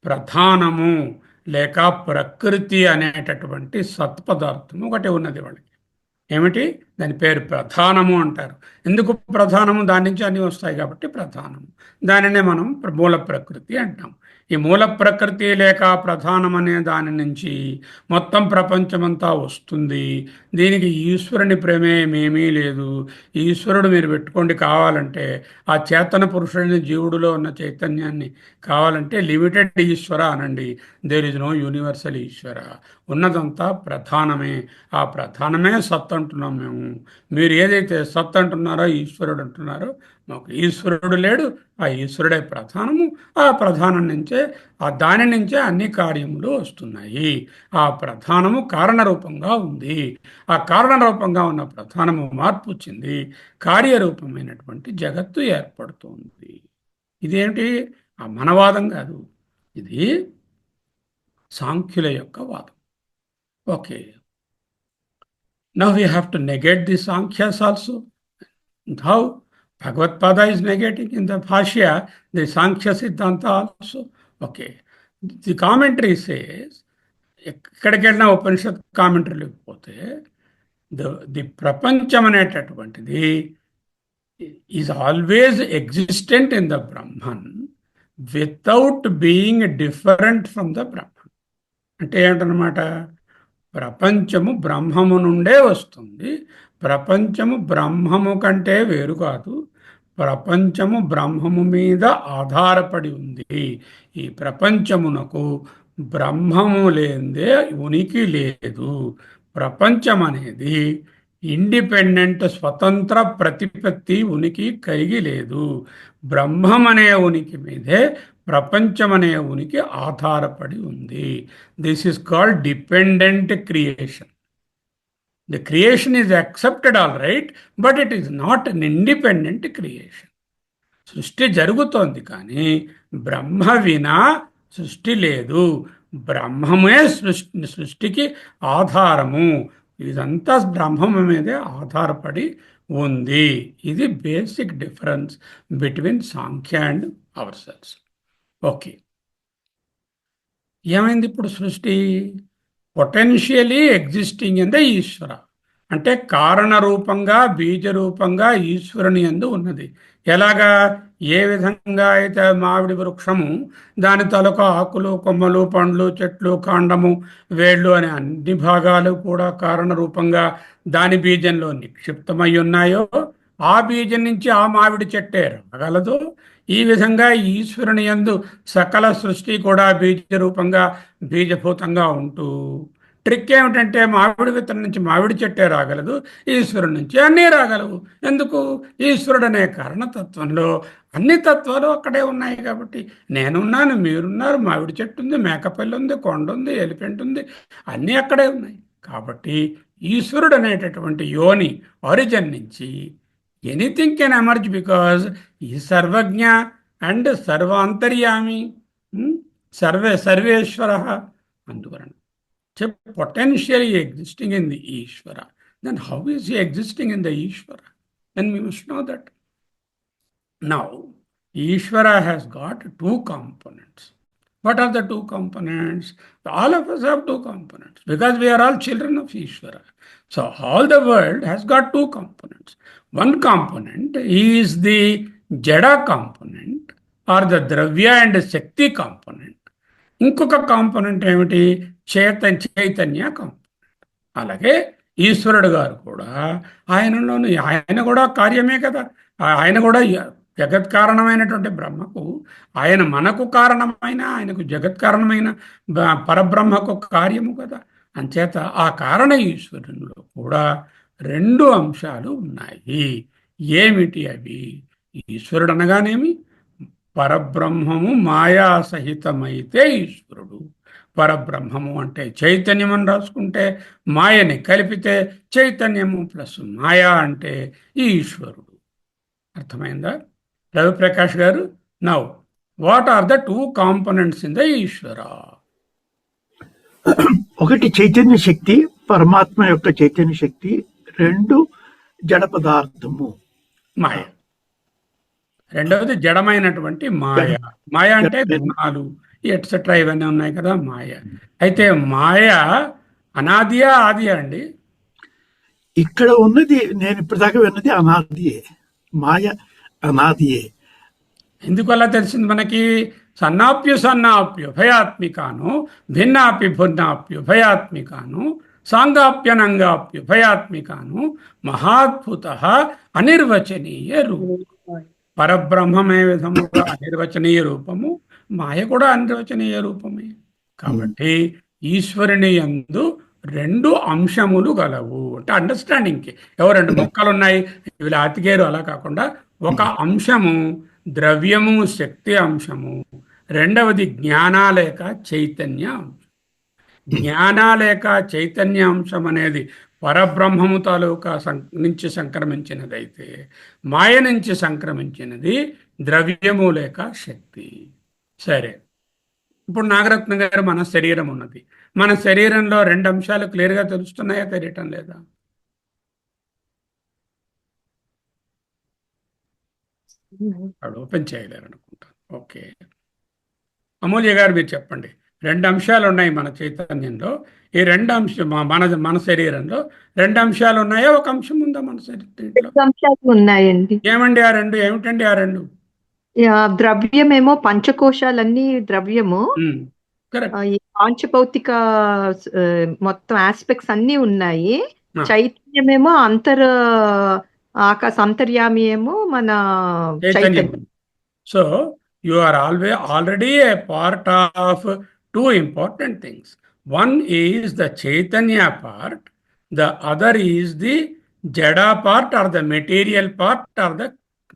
ప్రధానము లేక ప్రకృతి అనేటటువంటి సత్పదార్థము ఒకటి ఉన్నది. వాళ్ళకి ఏమిటి? దాని పేరు ప్రధానము అంటారు. ఎందుకు ప్రధానము? దాని నుంచి అన్నీ వస్తాయి కాబట్టి ప్రధానము. దానినే మనం మూల ప్రకృతి అంటాం. ఈ మూల ప్రకృతి లేక ప్రధానం అనే దాని నుంచి మొత్తం ప్రపంచమంతా వస్తుంది. దీనికి ఈశ్వరుని ప్రమేయమేమీ లేదు. ఈశ్వరుడు మీరు పెట్టుకోండి కావాలంటే, ఆ చేతన పురుషుడిని జీవుడిలో ఉన్న చైతన్యాన్ని కావాలంటే లిమిటెడ్ ఈశ్వర అనండి. దేర్ ఇస్ నో యూనివర్సల్ ఈశ్వర. ఉన్నదంతా ప్రధానమే. ఆ ప్రధానమే సత్ అంటున్నాం మేము. మీరు ఏదైతే సత్ అంటున్నారో ఈశ్వరుడు అంటున్నారో, మాకు ఈశ్వరుడు లేడు, ఆ ఈశ్వరుడే ప్రధానము. ఆ ప్రధానం నుంచే, ఆ దాని నుంచే అన్ని కార్యములు వస్తున్నాయి. ఆ ప్రధానము కారణరూపంగా ఉంది. ఆ కారణరూపంగా ఉన్న ప్రధానము మార్పు వచ్చింది, కార్యరూపమైనటువంటి జగత్తు ఏర్పడుతుంది. ఇదేమిటి? ఆ మనవాదం కాదు, ఇది సాంఖ్యుల యొక్క వాదం. Okay, now we have to negate the Sankhyas also. How? Bhagavad Pada is negating in the Bhashya the Sankhya Siddhanta also. Okay. The commentary says, ఎక్కడికి వెళ్ళినా ఉపనిషత్ కామెంటరీ లేకపోతే ది ప్రపంచం అనేటటువంటిది is always existent in the Brahman without being different from the Brahman. అంటే ఏంటన్నమాట? ప్రపంచము బ్రహ్మము నుండే వస్తుంది. ప్రపంచము బ్రహ్మము కంటే వేరు కాదు. ప్రపంచము బ్రహ్మము మీద ఆధారపడి ఉంది. ఈ ప్రపంచమునకు బ్రహ్మము లేనిదే ఉనికి లేదు. ప్రపంచం అనేది ఇండిపెండెంట్, స్వతంత్ర ప్రతిపత్తి ఉనికి కలిగి లేదు. బ్రహ్మం అనే ఉనికి మీదే ప్రపంచం అనే ఉనికి ఆధారపడి ఉంది. This is called dependent creation. The creation is accepted all right, but it is not an independent creation. సృష్టి జరుగుతోంది కానీ బ్రహ్మ వినా సృష్టి లేదు. బ్రహ్మమే సృష్టికి ఆధారము. ఇదంతా బ్రహ్మము మీదే ఆధారపడి ఉంది. ఇది basic difference between Sankhya and hour cells. Okay, ఏమైంది ఇప్పుడు? సృష్టి పొటెన్షియలీ ఎగ్జిస్టింగ్ ఇన్ ద ఈశ్వర, అంటే కారణరూపంగా, బీజరూపంగా ఈశ్వరుని యందు ఉన్నది. ఎలాగా? ఏ విధంగా అయితే మామిడి వృక్షము దాని తలక ఆకులు, కొమ్మలు, పండ్లు, చెట్లు, కాండము, వేళ్ళు అనే అన్ని భాగాలు కూడా కారణరూపంగా దాని బీజంలో నిక్షిప్తమై ఉన్నాయో, ఆ బీజం నుంచి ఆ మామిడి చెట్టే రాగలదు. ఈ విధంగా ఈశ్వరుని యందు సకల సృష్టి కూడా బీజరూపంగా, బీజభూతంగా ఉంటూ, ట్రిక్ ఏమిటంటే మామిడి విత్తనం నుంచి మామిడి చెట్టే రాగలదు, ఈశ్వరుడి నుంచి అన్నీ రాగలవు. ఎందుకు? ఈశ్వరుడు అనే కారణతత్వంలో అన్ని తత్వాలు అక్కడే ఉన్నాయి కాబట్టి. నేనున్నాను, మీరున్నారు, మామిడి చెట్టు ఉంది, మేకపల్లి ఉంది, కొండ ఉంది, ఎలిఫెంట్ ఉంది, అన్నీ అక్కడే ఉన్నాయి. కాబట్టి ఈశ్వరుడు అనేటటువంటి యోని, ఆరిజిన్ నుంచి ఎనీథింగ్ కెన్ ఎమర్జ్ బికాజ్ ఈ సర్వజ్ఞ అండ్ సర్వాంతర్యామి, సర్వేశ్వర. అందువలన potentially existing in the Ishvara, then how is he existing in the Ishvara? Then we must know that. Now, Ishvara has got two components. What are the two components? All of us have two components because we are all children of Ishvara. So, all the world has got two components. One component is the Jada component or the Dravya and Shakti component. ఇంకొక component ఏమిటి? Chaitanya component. అలాగే ఈశ్వరుడు గారు కూడా ఆయనలోని, ఆయన కూడా కార్యమే కదా. ఆయన కూడా జగత్ కారణమైనటువంటి బ్రహ్మకు, ఆయన మనకు కారణమైన, ఆయనకు జగత్ కారణమైన పరబ్రహ్మకు కార్యము కదా. అంచేత ఆ కారణ ఈశ్వరునిలో కూడా రెండు అంశాలు ఉన్నాయి. ఏమిటి అవి? ఈశ్వరుడు అనగానేమి? పరబ్రహ్మము మాయా సహితమైతే ఈశ్వరుడు. పరబ్రహ్మము అంటే చైతన్యం అని రాసుకుంటే, మాయని కలిపితే చైతన్యము ప్లస్ మాయా అంటే ఈశ్వరుడు. అర్థమైందా Raviprakash garu? Now what are the two components in the Ishwara? ఒకటి చైతన్య శక్తి, పరమాత్మ యొక్క చైతన్య శక్తి. రెండు జడ పదార్థము, మాయ. రెండవది జడమైనటువంటి మాయ. మాయ అంటే గుణాలు, ఎట్సెట్రా ఇవన్నీ ఉన్నాయి కదా, మాయ. అయితే మాయ అనాదియా, ఆదియా అండి? ఇక్కడ ఉన్నది, నేను ఇప్పటిదాకా విన్నది అనాదియే. మాయ అనాదియే. ఎందుకు అలా తెలిసింది మనకి? సన్నాప్యుభయాత్మికాను, భిన్నాప్యుభయాత్మికాను, సాంగాప్యనంగాప్యుభయాత్మికాను, మహాద్భుత అనిర్వచనీయ రూపం. పరబ్రహ్మమే విధముగా అనిర్వచనీయ రూపము, మాయ కూడా అనిర్వచనీయ రూపమే. కాబట్టి ఈశ్వరుని యందు రెండు అంశములు గలవు అంటే అండర్స్టాండింగ్కి. రెండు మొక్కలు ఉన్నాయి, ఇవి అతికేరు, అలా కాకుండా ఒక అంశము ద్రవ్యము శక్తి అంశము, రెండవది జ్ఞానాలేక చైతన్య అంశం. జ్ఞానాలేక చైతన్య అంశం అనేది పరబ్రహ్మము తాలూకా నుంచి సంక్రమించినదైతే, మాయ నుంచి సంక్రమించినది ద్రవ్యము లేక శక్తి. సరే, ఇప్పుడు నాగరత్న గారు, మన శరీరం ఉన్నది. మన శరీరంలో రెండు అంశాలు క్లియర్గా తెలుస్తున్నాయా, తెలియటం లేదా? వాడు ఓపెన్ చేయలేరు అనుకుంటాను. ఓకే, అమూల్య గారు మీరు చెప్పండి. రెండు అంశాలు ఉన్నాయి మన చైతన్యంలో. ఈ రెండు అంశం మన శరీరంలో రెండు అంశాలు ఉన్నాయా, ఒక అంశం ఉందా మన శరీరంలో? అంశాలు ఉన్నాయండి. ఏమండి ఆ రెండు? ఏమిటండి ఆ రెండు? ద్రవ్యమేమో పంచకోశాలన్నీ ద్రవ్యము, కరెక్ట్. ఈ పాంచభౌతిక మొత్తం ఆస్పెక్ట్స్ అన్ని ఉన్నాయి. చైతన్యమేమో ఆకాశ అంతర్యామి ఏమో మన చైతన్యం. చైతన్యం. So you are already a part of two important things. One is the Chaitanya part, the other is the Jada part or the material part or the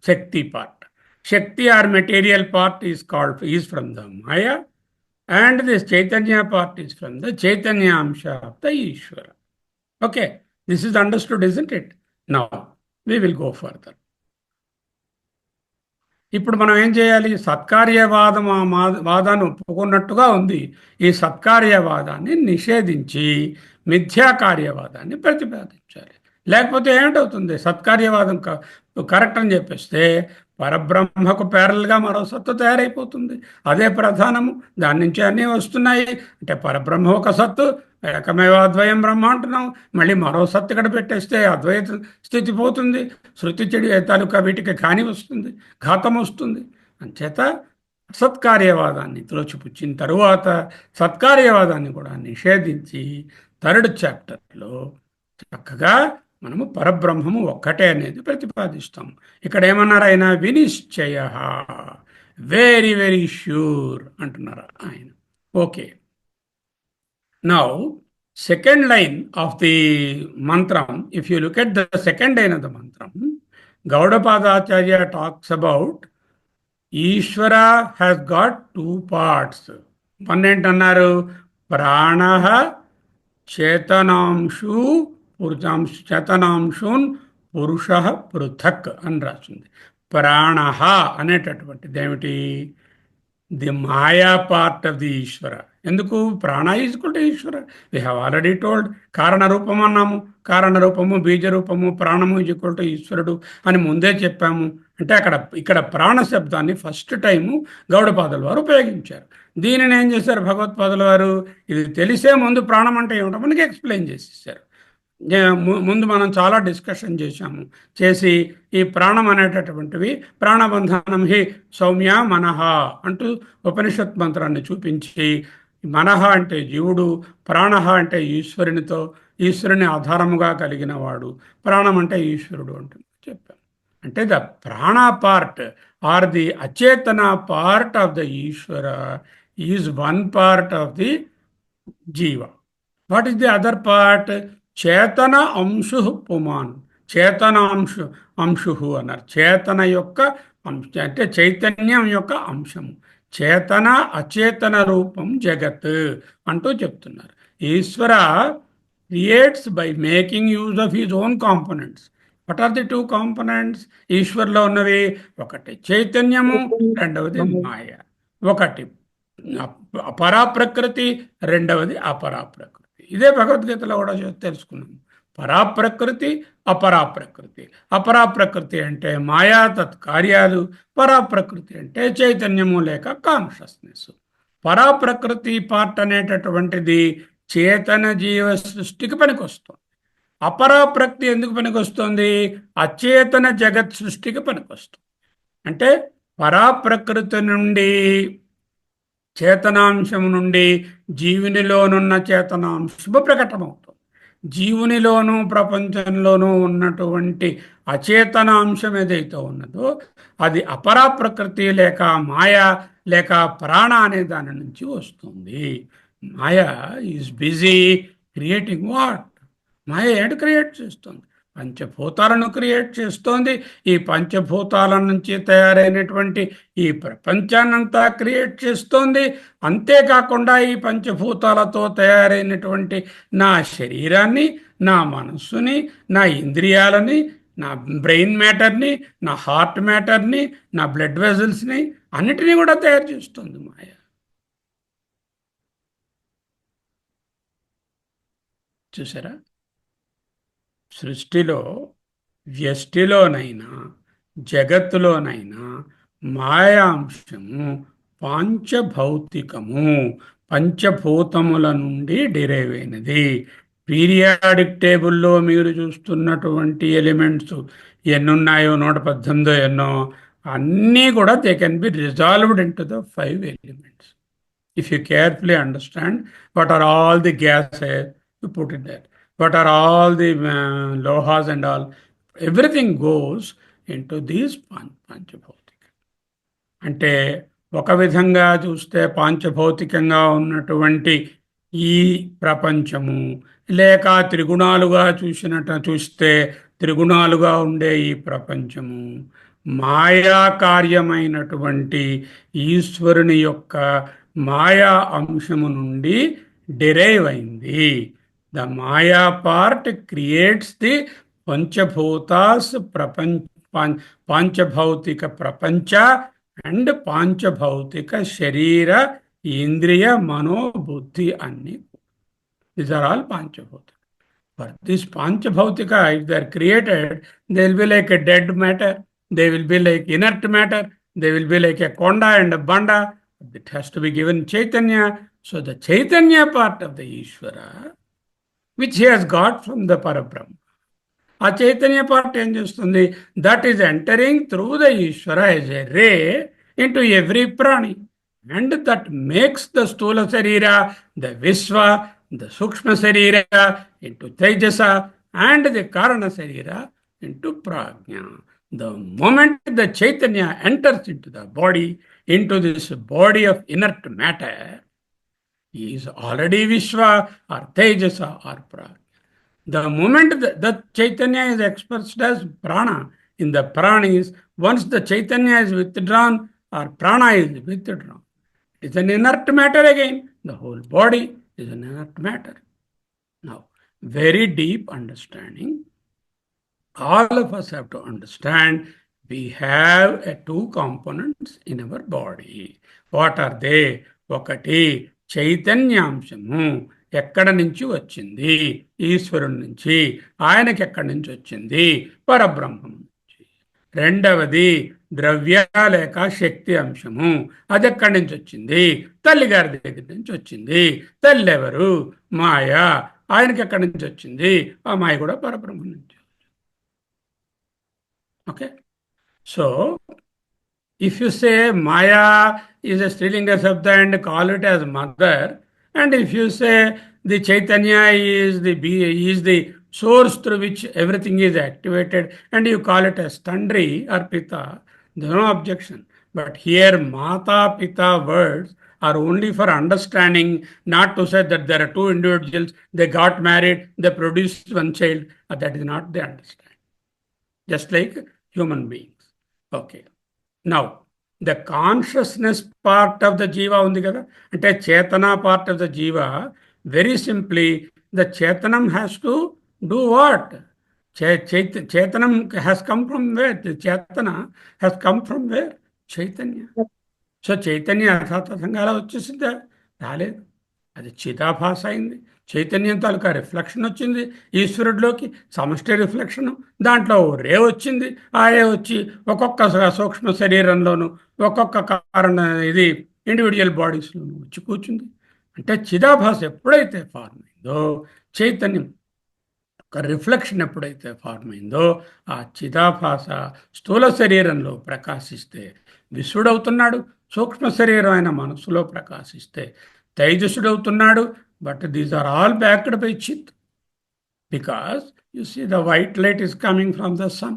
Shakti part. Shakti or material part is from the Maya, and this Chaitanya part is from the Chaitanya Amsha of the Ishvara. Okay, this is understood, isn't it? Now we will go further. ఇప్పుడు మనం ఏం చేయాలి? సత్కార్యవాదం వాదాన్ని ఒప్పుకున్నట్టుగా ఉంది. ఈ సత్కార్యవాదాన్ని నిషేధించి మిథ్యా కార్యవాదాన్ని ప్రతిపాదించాలి. లేకపోతే ఏమిటవుతుంది? సత్కార్యవాదం correct అని చెప్పేస్తే పరబ్రహ్మకు ప్యారల్గా మరో సత్తు తయారైపోతుంది. అదే ప్రధానము, దాని నుంచి అన్నీ వస్తున్నాయి. అంటే పరబ్రహ్మ ఒక సత్తు, ఏకమేవ అద్వయం బ్రహ్మ అంటున్నాం. మళ్ళీ మరో సత్తు ఇక్కడ పెట్టేస్తే అద్వైత స్థితి పోతుంది. శృతి చెడు తాలూకా వీటికి హాని వస్తుంది, ఘాతం వస్తుంది. అంచేత సత్కార్యవాదాన్ని త్రోచిపుచ్చిన తరువాత సత్కార్యవాదాన్ని కూడా నిషేధించి థర్డ్ చాప్టర్లో చక్కగా మనము పరబ్రహ్మము ఒక్కటే అనేది ప్రతిపాదిస్తాం. ఇక్కడ ఏమన్నారు ఆయన? వినిశ్చయ, వెరీ వెరీ ష్యూర్ అంటున్నారు ఆయన. Okay, now second line of the mantram, if you look at the second line of the mantram, Gaudapada Acharya talks about Ishvara has got two parts. One ఏంటన్నారు? ప్రాణః చేతనాంశు చేతనాంశూన్ పురుషః పృథక్ అని రాసింది. ప్రాణః అనేటటువంటిది ఏమిటి? The maya part of the Ishwara. ఎందుకు? Prana is equal to Ishwara. We have already told. కారణరూపం అన్నాము, కారణరూపము బీజరూపము, ప్రాణము ఈజ్ ఈక్వల్ టు ఈశ్వరుడు అని ముందే చెప్పాము. అంటే ఇక్కడ ప్రాణ శబ్దాన్ని ఫస్ట్ టైము గౌడపాదుల వారు ఉపయోగించారు. దీనిని ఏం చేశారు భగవత్పాదుల వారు? ఇది తెలిసే ముందు ప్రాణం అంటే ఏమిటో మనకి ఎక్స్ప్లెయిన్ చేసేసారు. ముందు మనం చాలా డిస్కషన్ చేసి ఈ ప్రాణం అనేటటువంటివి ప్రాణబంధనం హి సౌమ్య మనహ అంటూ ఉపనిషత్ మంత్రాన్ని చూపించి, మనహ అంటే జీవుడు, ప్రాణహ అంటే ఈశ్వరుని ఆధారముగా కలిగిన వాడు, ప్రాణం అంటే ఈశ్వరుడు అంటూ చెప్పాం. అంటే the prana part or the achetana part of the Ishwara is one part of the jiva. What is the other part? చేతన అంశు పుమాన్. అంశు అన్నారు. చేతన యొక్క అంశం అంటే చైతన్యం యొక్క అంశము. చేతన అచేతన రూపం జగత్ అంటూ చెప్తున్నారు. Ishwara creates by making use of his own components. What are the two components ఈశ్వర్లో ఉన్నవి? ఒకటి చైతన్యము, రెండవది మాయ. ఒకటి పరాప్రకృతి, రెండవది అపరాప్రకృతి. ఇదే భగవద్గీతలో కూడా తెలుసుకున్నాము. పరాప్రకృతి, అపరాప్రకృతి. అపరాప్రకృతి అంటే మాయా తత్కార్యాలు, పరాప్రకృతి అంటే చైతన్యము లేక కాన్షియస్నెస్. పరాప్రకృతి పార్ట్ అనేటటువంటిది చేతన జీవ సృష్టికి పనికొస్తుంది. అపరాప్రకృతి ఎందుకు పనికొస్తుంది? అచేతన జగత్ సృష్టికి పనికొస్తుంది. అంటే పరాప్రకృతి నుండి, చేతనాంశము నుండి జీవునిలోనున్న చేతనాంశము ప్రకటమవుతుంది. జీవునిలోనూ ప్రపంచంలోనూ ఉన్నటువంటి అచేతనాంశం ఏదైతే ఉన్నదో అది అపరాప్రకృతి లేక మాయ లేక ప్రాణ అనే దాని నుంచి వస్తుంది. మాయ ఈజ్ బిజీ క్రియేటింగ్ వాట్? మాయ ఏంటి క్రియేట్ చేస్తుంది? పంచభూతాలను క్రియేట్ చేస్తోంది. ఈ పంచభూతాల నుంచి తయారైనటువంటి ఈ ప్రపంచాన్నంతా క్రియేట్ చేస్తోంది. అంతేకాకుండా ఈ పంచభూతాలతో తయారైనటువంటి నా శరీరాన్ని, నా మనస్సుని, నా ఇంద్రియాలని, నా బ్రెయిన్ మ్యాటర్ని, నా హార్ట్ మ్యాటర్ని, నా బ్లడ్ వెజల్స్ని అన్నిటినీ కూడా తయారు చేస్తుంది మాయ. చూసారా? సృష్టిలో, వ్యష్టిలోనైనా, జగత్తులోనైనా మాయాంశము పాంచభౌతికము, పంచభూతముల నుండి డిరైవ్ అయినది. పీరియాడిక్ టేబుల్లో మీరు చూస్తున్నటువంటి ఎలిమెంట్స్ ఎన్నున్నాయో 118 ఎన్నో, అన్నీ కూడా they can be resolved in to the 5 elements. If you carefully understand what are all the gases, you put it there. What are all the lohas and all, everything goes into these పంచభౌతిక. అంటే ఒక విధంగా చూస్తే పాంచభౌతికంగా ఉన్నటువంటి ఈ ప్రపంచము, లేక త్రిగుణాలుగా చూస్తే త్రిగుణాలుగా ఉండే ఈ ప్రపంచము మాయా కార్యమైనటువంటి ఈశ్వరుని యొక్క మాయా అంశము నుండి డిరైవ్ అయింది. The Maya part creates the Panchabhutas Panchabhautika Prapancha and Panchabhautika Sharira Indriya Mano Buddhi Anni. These are all Panchabhutika. But this Panchabhautika, if they are created, they will be like a dead matter. They will be like inert matter. They will be like a Konda and a Banda. It has to be given Chaitanya. So the Chaitanya part of the Ishvara, which he has got from the Parabrahma. ఆ చైతన్య పార్ట్ ఏం చేస్తుంది? That is entering through the Ishwara as a ray into every prani, and that makes the sthula sharira, the విశ్వ, the సూక్ష్మ శరీర into తేజస, and the karana sharira into prajna. The moment the chaitanya enters into the body, into this body of inert matter, is already Vishwa or Tejasa or Prajna. The moment that Chaitanya is expressed as Prana in the Pranis, once the Chaitanya is withdrawn or Prana is withdrawn, it is an inert matter again. The whole body is an inert matter. Now, very deep understanding. All of us have to understand we have two components in our body. What are they? ఒకటి చైతన్యాంశము ఎక్కడ నుంచి వచ్చింది? ఈశ్వరుడి నుంచి. ఆయనకి ఎక్కడి నుంచి వచ్చింది? పరబ్రహ్మం నుంచి. రెండవది ద్రవ్య లేక శక్తి అంశము, అది ఎక్కడి నుంచి వచ్చింది? తల్లిగారి దగ్గర నుంచి వచ్చింది. తల్లి ఎవరు? మాయ. ఆయనకి ఎక్కడి నుంచి వచ్చింది? ఆ మాయ కూడా పరబ్రహ్మం నుంచి. Okay, so if you say Maya is a Strilinga Sabda and call it as mother, and if you say the Chaitanya is the source through which everything is activated, and you call it as Tandri or Pita, there is no objection. But here Mata, Pita words are only for understanding, not to say that there are two individuals, they got married, they produced one child. That is not the understanding. Just like human beings. Okay. Now, the consciousness part of the jiva undi kada, ante chetana part of the jiva, very simply, the chetanam has to do what? Chetanam has come from where? The chetana has come from where? Chaitanya. So Chaitanya అథాతథంగా అలా వచ్చేసిందా? రాలేదు. అది చిదాభాస అయింది. చైతన్యం తాలూకా reflection వచ్చింది ఈశ్వరుడిలోకి, సమష్టి reflection. దాంట్లో రే వచ్చింది. ఆ రే వచ్చి ఒక్కొక్క సూక్ష్మ శరీరంలోనూ ఒక్కొక్క కారణ ఇది ఇండివిజువల్ బాడీస్లోనూ వచ్చి కూర్చుంది. అంటే చిదాభాస ఎప్పుడైతే ఫార్మ్ అయిందో, చైతన్యం ఒక రిఫ్లెక్షన్ ఎప్పుడైతే ఫార్మ్ అయిందో, ఆ చిదాభాస స్థూల శరీరంలో ప్రకాశిస్తే విశ్వడవుతున్నాడు, సూక్ష్మ శరీరం అయిన మనస్సులో ప్రకాశిస్తే తైజసుడవుతున్నాడు. But these are all backed by Chit, because you see the white light is coming from the sun,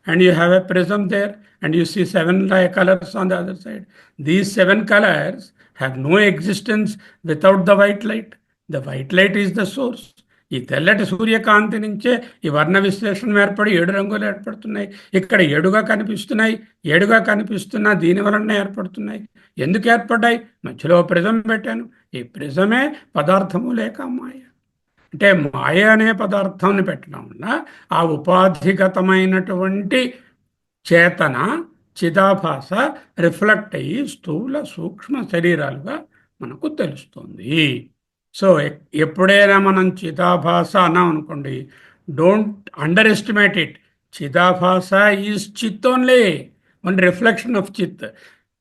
and you have a prism there, and you see 7 colors on the other side. These 7 colors have no existence without the white light. The white light is the source. ఈ తెల్లటి సూర్యకాంతి నుంచే ఈ వర్ణ విశ్లేషణ ఏర్పడి 7 రంగులు ఏర్పడుతున్నాయి. ఇక్కడ 7గా కనిపిస్తున్నాయి. 7గా కనిపిస్తున్నా దీని వలన ఏర్పడుతున్నాయి. ఎందుకు ఏర్పడ్డాయి? మధ్యలో ప్రిజం పెట్టాను. ఈ ప్రిజమే పదార్థము లేక మాయ. అంటే మాయ అనే పదార్థాన్ని పెట్టడం వల్ల ఆ ఉపాధిగతమైనటువంటి చేతన చిదాభాస రిఫ్లెక్ట్ అయ్యి స్థూల సూక్ష్మ శరీరాలుగా మనకు తెలుస్తుంది. సో ఎప్పుడైనా మనం చిదాభాస అన్నాం అనుకోండి, don't underestimate it. Chidabhasa is chit only, one reflection of chit.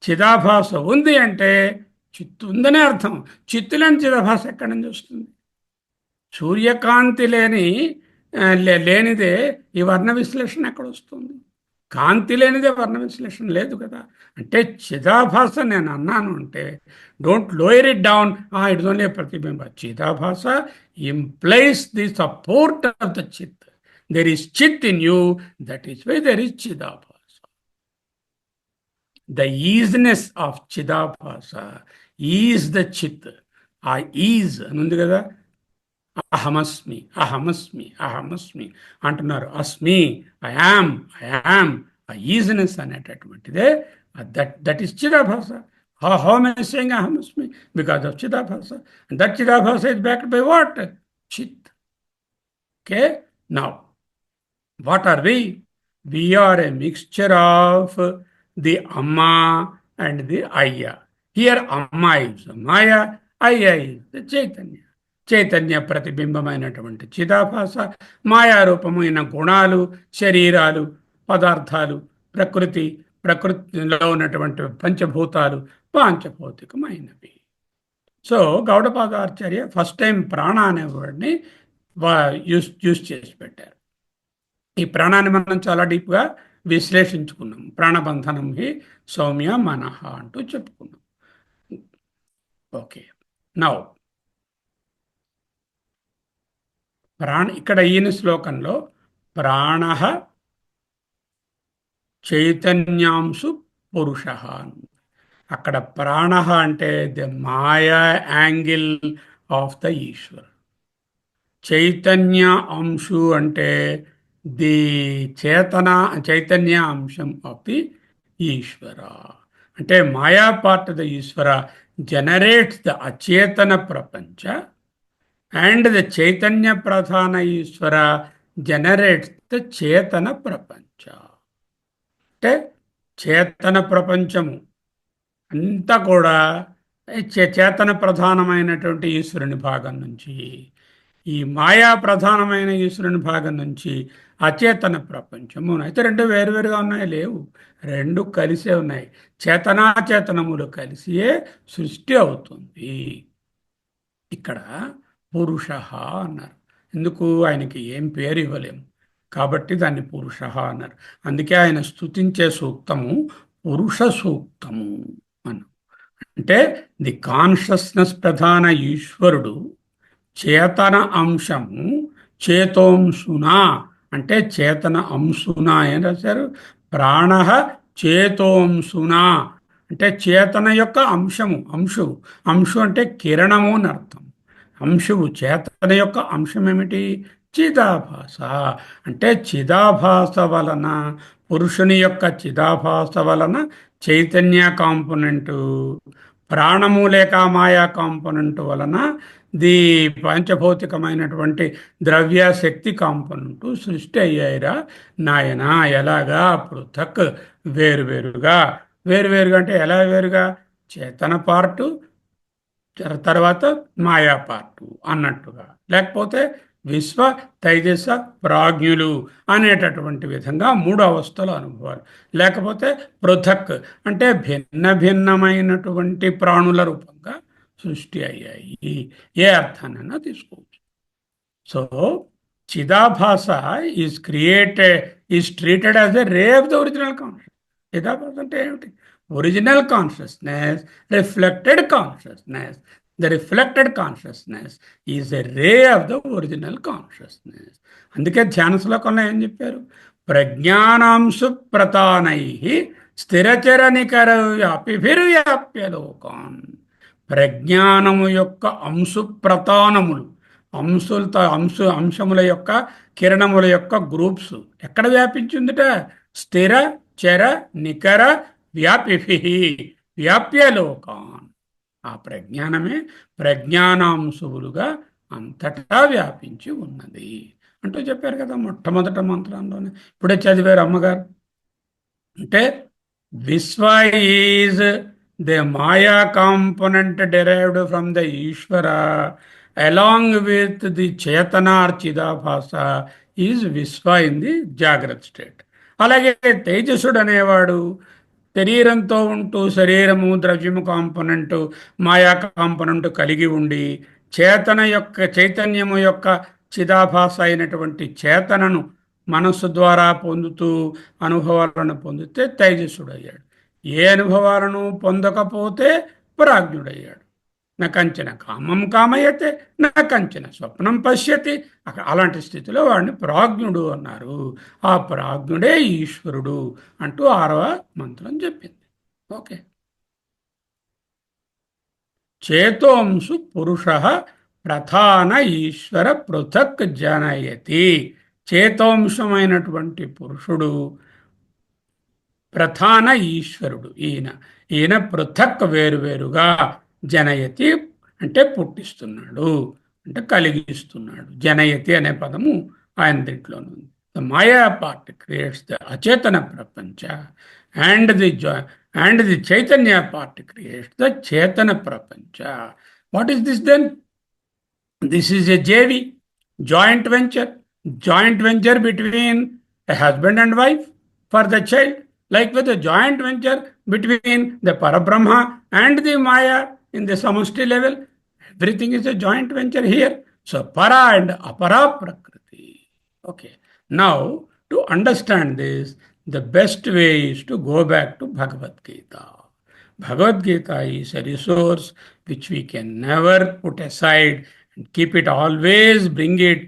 చిదాభాస ఉంది అంటే చిత్తు ఉందనే అర్థం. చిత్తు లేని చిదాభాస ఎక్కడి నుంచి వస్తుంది? సూర్యకాంతి లేనిదే ఈ వర్ణ విశ్లేషణ ఎక్కడ వస్తుంది? కాంతి లేనిదే వర్ణ విశ్లేషణ లేదు కదా. అంటే చిదాభాస నేను అన్నాను అంటే don't lower it down, it's only pratibimba. Chidabhasa implies the support of the chit. There is chit in you, that is why there is chidabhasa. The isness of chidabhasa is the chit. Ah is అని ఉంది కదా, అహమస్మి అహమస్మి అహమస్మి అంటున్నారు. అస్మి, ఐ యామ్ ఆ ఈజినెస్ అనేటటువంటిదే that is chidabhasa. How am I saying అహమస్మి? Because of chidabhasa. And that chidabhasa is backed by what? Chit. Okay, now what are we? We are a mixture of the Amma and the Ayya. Here Amma is Maya, Ayya is the Chaitanya. చైతన్య ప్రతిబింబమైనటువంటి చిదాభాస, మాయారూపమైన గుణాలు, శరీరాలు, పదార్థాలు, ప్రకృతిలో ఉన్నటువంటి పంచభూతాలు పాంచభౌతికమైనవి. So Gaudapadacharya first time prana అనే వర్డ్ని యూజ్ చేసి పెట్టారు. ఈ ప్రాణాన్ని మనం చాలా డీప్గా విశ్లేషించుకున్నాం. ప్రాణబంధనం హి సౌమ్య మనః అంటూ చెప్పుకున్నాం. ఓకే, నౌ ఇక్కడ ఈయన శ్లోకంలో ప్రాణ చైతన్యాంశు పురుష. అక్కడ ప్రాణ అంటే the maya angle of the Ishwar. చైతన్య అంశు అంటే ది చైతన్య అంశం ఆఫ్ ది ఈశ్వర. అంటే maya part the Ishwara generates the achetana prapancha and the Chaitanya Pradhana Ishvara generates the Chetana Prapancha. అంటే చేతన ప్రపంచము అంతా కూడా చేతన ప్రధానమైనటువంటి ఈశ్వరుని భాగం నుంచి, ఈ మాయా ప్రధానమైన ఈశ్వరుని భాగం నుంచి అచేతన ప్రపంచము. అయితే రెండు వేరువేరుగా ఉన్నాయి, లేవు, రెండు కలిసే ఉన్నాయి. చేతనాచేతనములు కలిసియే సృష్టి అవుతుంది. ఇక్కడ పురుష అన్నారు. ఎందుకు? ఆయనకి ఏం పేరు ఇవ్వలేము కాబట్టి దాన్ని పురుష అన్నారు. అందుకే ఆయన స్తుతించే సూక్తము పురుష సూక్తము అన్న. అంటే ది కాన్షియస్నెస్ ప్రధాన ఈశ్వరుడు చేతన అంశము చేతోంశునా, అంటే చేతన అంశునా ఏం రాశారు? ప్రాణ చేతోంశునా అంటే చేతన యొక్క అంశము. అంశు అంటే కిరణము అని అర్థం. అంశువు చేతన యొక్క అంశం ఏమిటి? చిదాభాస. అంటే చిదాభాస వలన, పురుషుని యొక్క చిదాభాస వలన చైతన్య కాంపోనెంటు, ప్రాణము లేక మాయా కాంపోనెంట్ వలన ది పంచభౌతికమైనటువంటి ద్రవ్య శక్తి కాంపోనెంటు సృష్టి అయ్యాయిరా నాయన. ఎలాగా? పృథక్, వేరువేరుగా అంటే ఎలా వేరుగా? చేతన పార్టు తర్వాత మాయా పార్టు అన్నట్టుగా, లేకపోతే విశ్వ తైజస ప్రాజ్ఞులు అనేటటువంటి విధంగా 3 అవస్థల అనుభవాలు, లేకపోతే పృథక్ అంటే భిన్న భిన్నమైనటువంటి ప్రాణుల రూపంగా సృష్టి అయ్యాయి. ఏ అర్థానైనా తీసుకోవచ్చు. So chidabhasa is treated as a ray of the original conscious. చిదాభాస అంటే ఏమిటి? Original consciousness, reflected consciousness. The reflected consciousness is a ray of the original consciousness. అందుకే ధ్యాన శ్లోకంలో ఏం చెప్పారు? ప్రజ్ఞానాంశు ప్రతానై స్థిరచర నికర వ్యాపిభిర్వ్యాప్య లోకాన్. ప్రజ్ఞానము యొక్క అంశుప్రతానములు, అంశముల యొక్క కిరణముల యొక్క గ్రూప్స్ ఎక్కడ వ్యాపించిందిట? స్థిర చర నికర వ్యాపిభి వ్యాప్య లోకాన్. ఆ ప్రజ్ఞానమే ప్రజ్ఞానాంశువులుగా అంతటా వ్యాపించి ఉన్నది అంటూ చెప్పారు కదా మొట్టమొదట మంత్రంలోనే. ఇప్పుడే చదివారు అమ్మగారు. అంటే Vishwa is the maya component derived from the Ishwara along with the chetana or chidabhasa is Vishwa in the jagrat state. అలాగే తేజస్సుడు అనేవాడు శరీరంతో ఉంటూ శరీరము ద్రవ్యము కాంపోనెంట్ మాయా కాంపోనెంట్ కలిగి ఉండి చైతన్యము యొక్క చిదాభాస అయినటువంటి చేతనను మనస్సు ద్వారా పొందుతూ అనుభవాలను పొందితే తేజస్సుడు అయ్యాడు. ఏ అనుభవాలను పొందకపోతే ప్రాజ్ఞుడయ్యాడు. నకంచన కామం కామయతే నకంచన స్వప్నం పశ్యతి. అలాంటి స్థితిలో వాడిని ప్రాజ్ఞుడు అన్నారు. ఆ ప్రాజ్ఞుడే ఈశ్వరుడు అంటూ 6వ మంత్రం చెప్పింది. ఓకే. చేతోంసు పురుష ప్రధాన ఈశ్వర పృథక్ జనయతి. చేతోంశమైనటువంటి పురుషుడు ప్రధాన ఈశ్వరుడు. ఈయన పృథక్ వేరువేరుగా జనయతి అంటే పుట్టిస్తున్నాడు, అంటే కలిగిస్తున్నాడు. జనయతి అనే పదము ఆయన దీంట్లోనే ఉంది. The maya part creates the achetana prapancha and the chaitanya part creates the chetana prapancha. What is this then? This is a JV, joint venture between a husband and wife for the child, like with a joint venture between the Parabrahma and the Maya in the Samashti level. Everything is a joint venture here. So para and apara prakriti. Okay. Now, to understand this, the best way is to go back to Bhagavad Gita. Bhagavad Gita is a resource which we can never put aside and keep it always, bring it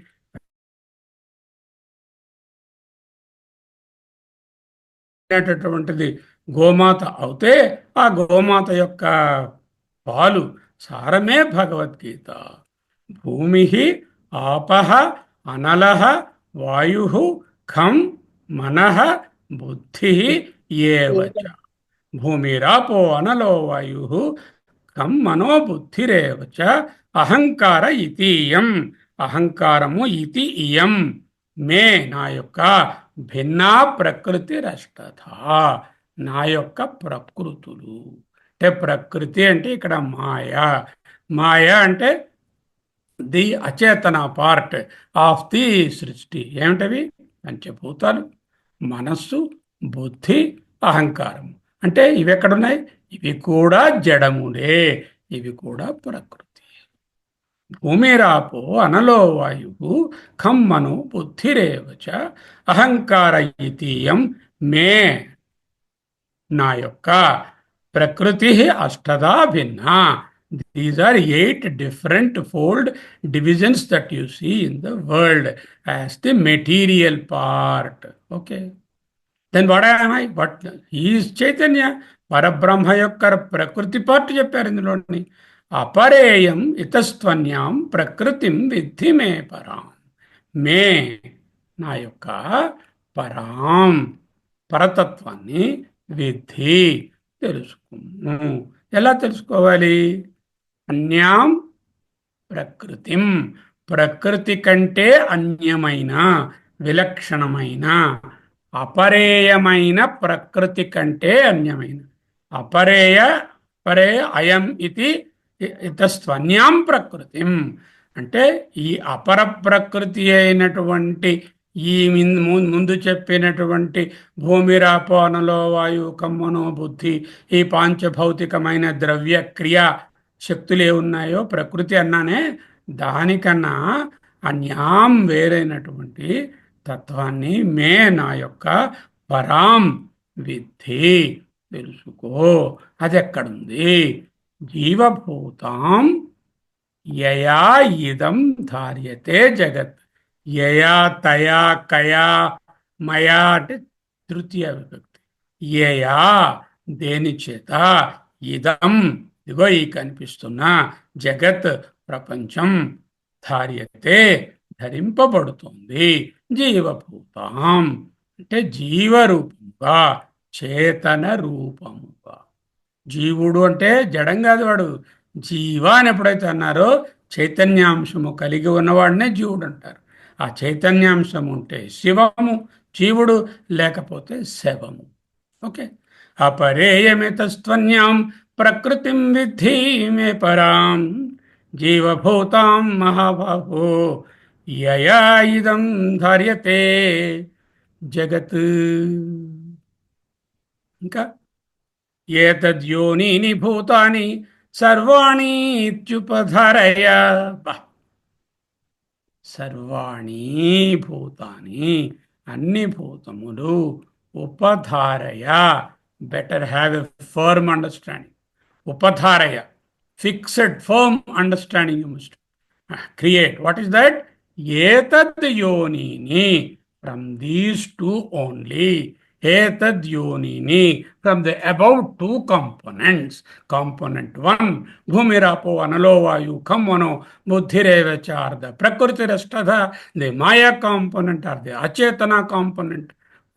అనేటటువంటిది గోమాత అవుతే ఆ గోమాత యొక్క పాలు సారమే భగవద్గీత. భూమి ఆపః అనలః వాయుః ఖం మనః బుద్ధి ఏవచ. భూమిరాపో అనలో వాయుః ఖం మనో బుద్ధిరేవచ. అహంకార ఇతీయం, అహంకారము ఇతి ఇయం మే, నా యొక్క భిన్నా ప్రకృతి రష్టత, నా యొక్క ప్రకృతులు. అంటే ప్రకృతి అంటే ఇక్కడ మాయ అంటే the achetana part of the సృష్టి. ఏమిటవి? పంచభూతాలు, మనస్సు, బుద్ధి, అహంకారం. అంటే ఇవి ఎక్కడున్నాయి? ఇవి కూడా జడములే, ఇవి కూడా ప్రకృతి. భూమిరాపో అనలో వాయువు ఖం మనో బుద్ధిరేవచ అహంకార ఇతీయం మే, నా యొక్క ప్రకృతి అష్టదా భిన్నా. These are 8 different fold divisions that you see in the world as the material part. Okay. Then what am I? What? He is Chaitanya. Parabrahma యొక్క ప్రకృతి పార్ట్ చెప్పారు ఇందులోని. అపరేయం ఇతస్త్వన్యాం ప్రకృతిం విద్ధి మే పరాం. మే, నా యొక్క పరాం పరతత్వాన్ని విద్ధి తెలుసుకును. ఎలా తెలుసుకోవాలి? అన్యాం ప్రకృతిం, ప్రకృతి కంటే అన్యమైన విలక్షణమైన అపరేయమైన ప్రకృతి కంటే అన్యమైన పరే అయం ఇది ఇతస్త్వన్యాం ప్రకృతిం. అంటే ఈ అపర ప్రకృతి అయినటువంటి ఈ ముందు చెప్పినటువంటి భూమిరాపో అనలో వాయు కమ్మనో బుద్ధి, ఈ పాంచభౌతికమైన ద్రవ్య క్రియా శక్తులు ఏ ఉన్నాయో ప్రకృతి అన్నానే, దానికన్నా అన్యాం వేరైనటువంటి తత్వాన్ని మే, నా యొక్క పరాం విద్ధి తెలుసుకో. అది ఎక్కడుంది? జీవభూతాం యయా ఇదం ధార్యతే జగత్. యయా తయా కయా మయా అంటే తృతీయ విభక్తి. యయా దేని చేత, ఇదం ఇదిగో ఈ కనిపిస్తున్న జగత్ ప్రపంచం ధార్యతే ధరింపబడుతుంది జీవభూతాం అంటే జీవరూపముగా చేతన రూపముగా. జీవుడు అంటే జడం కాదు, వాడు జీవ అని ఎప్పుడైతే అన్నారో చైతన్యాంశము కలిగి ఉన్నవాడినే జీవుడు అంటారు. ఆ చైతన్యాంశం ఉంటే శివము జీవుడు, లేకపోతే శవము. ఓకే. అపరేయమితస్త్వన్యాం ప్రకృతిం విద్ధి మే పరాం జీవభూతాం మహాబాహో యయా ఇదం ధార్యతే జగత్. ఇంకా ఏతద్యోనీని భూతాని సర్వాణి ఇత్యుపధారయ. సర్వాణి భూతాని అన్ని భూతములు ఉపధారయ. Better have a firm understanding. ఉపధారయ fixed firm understanding you must create. What is that? Etad yonini, from these two only. Etad yonini, from the above two components. Component 1, bhumirapo analo vayu kham mano buddhirevach are the prakriti rastadha. The maya component are the achetana component.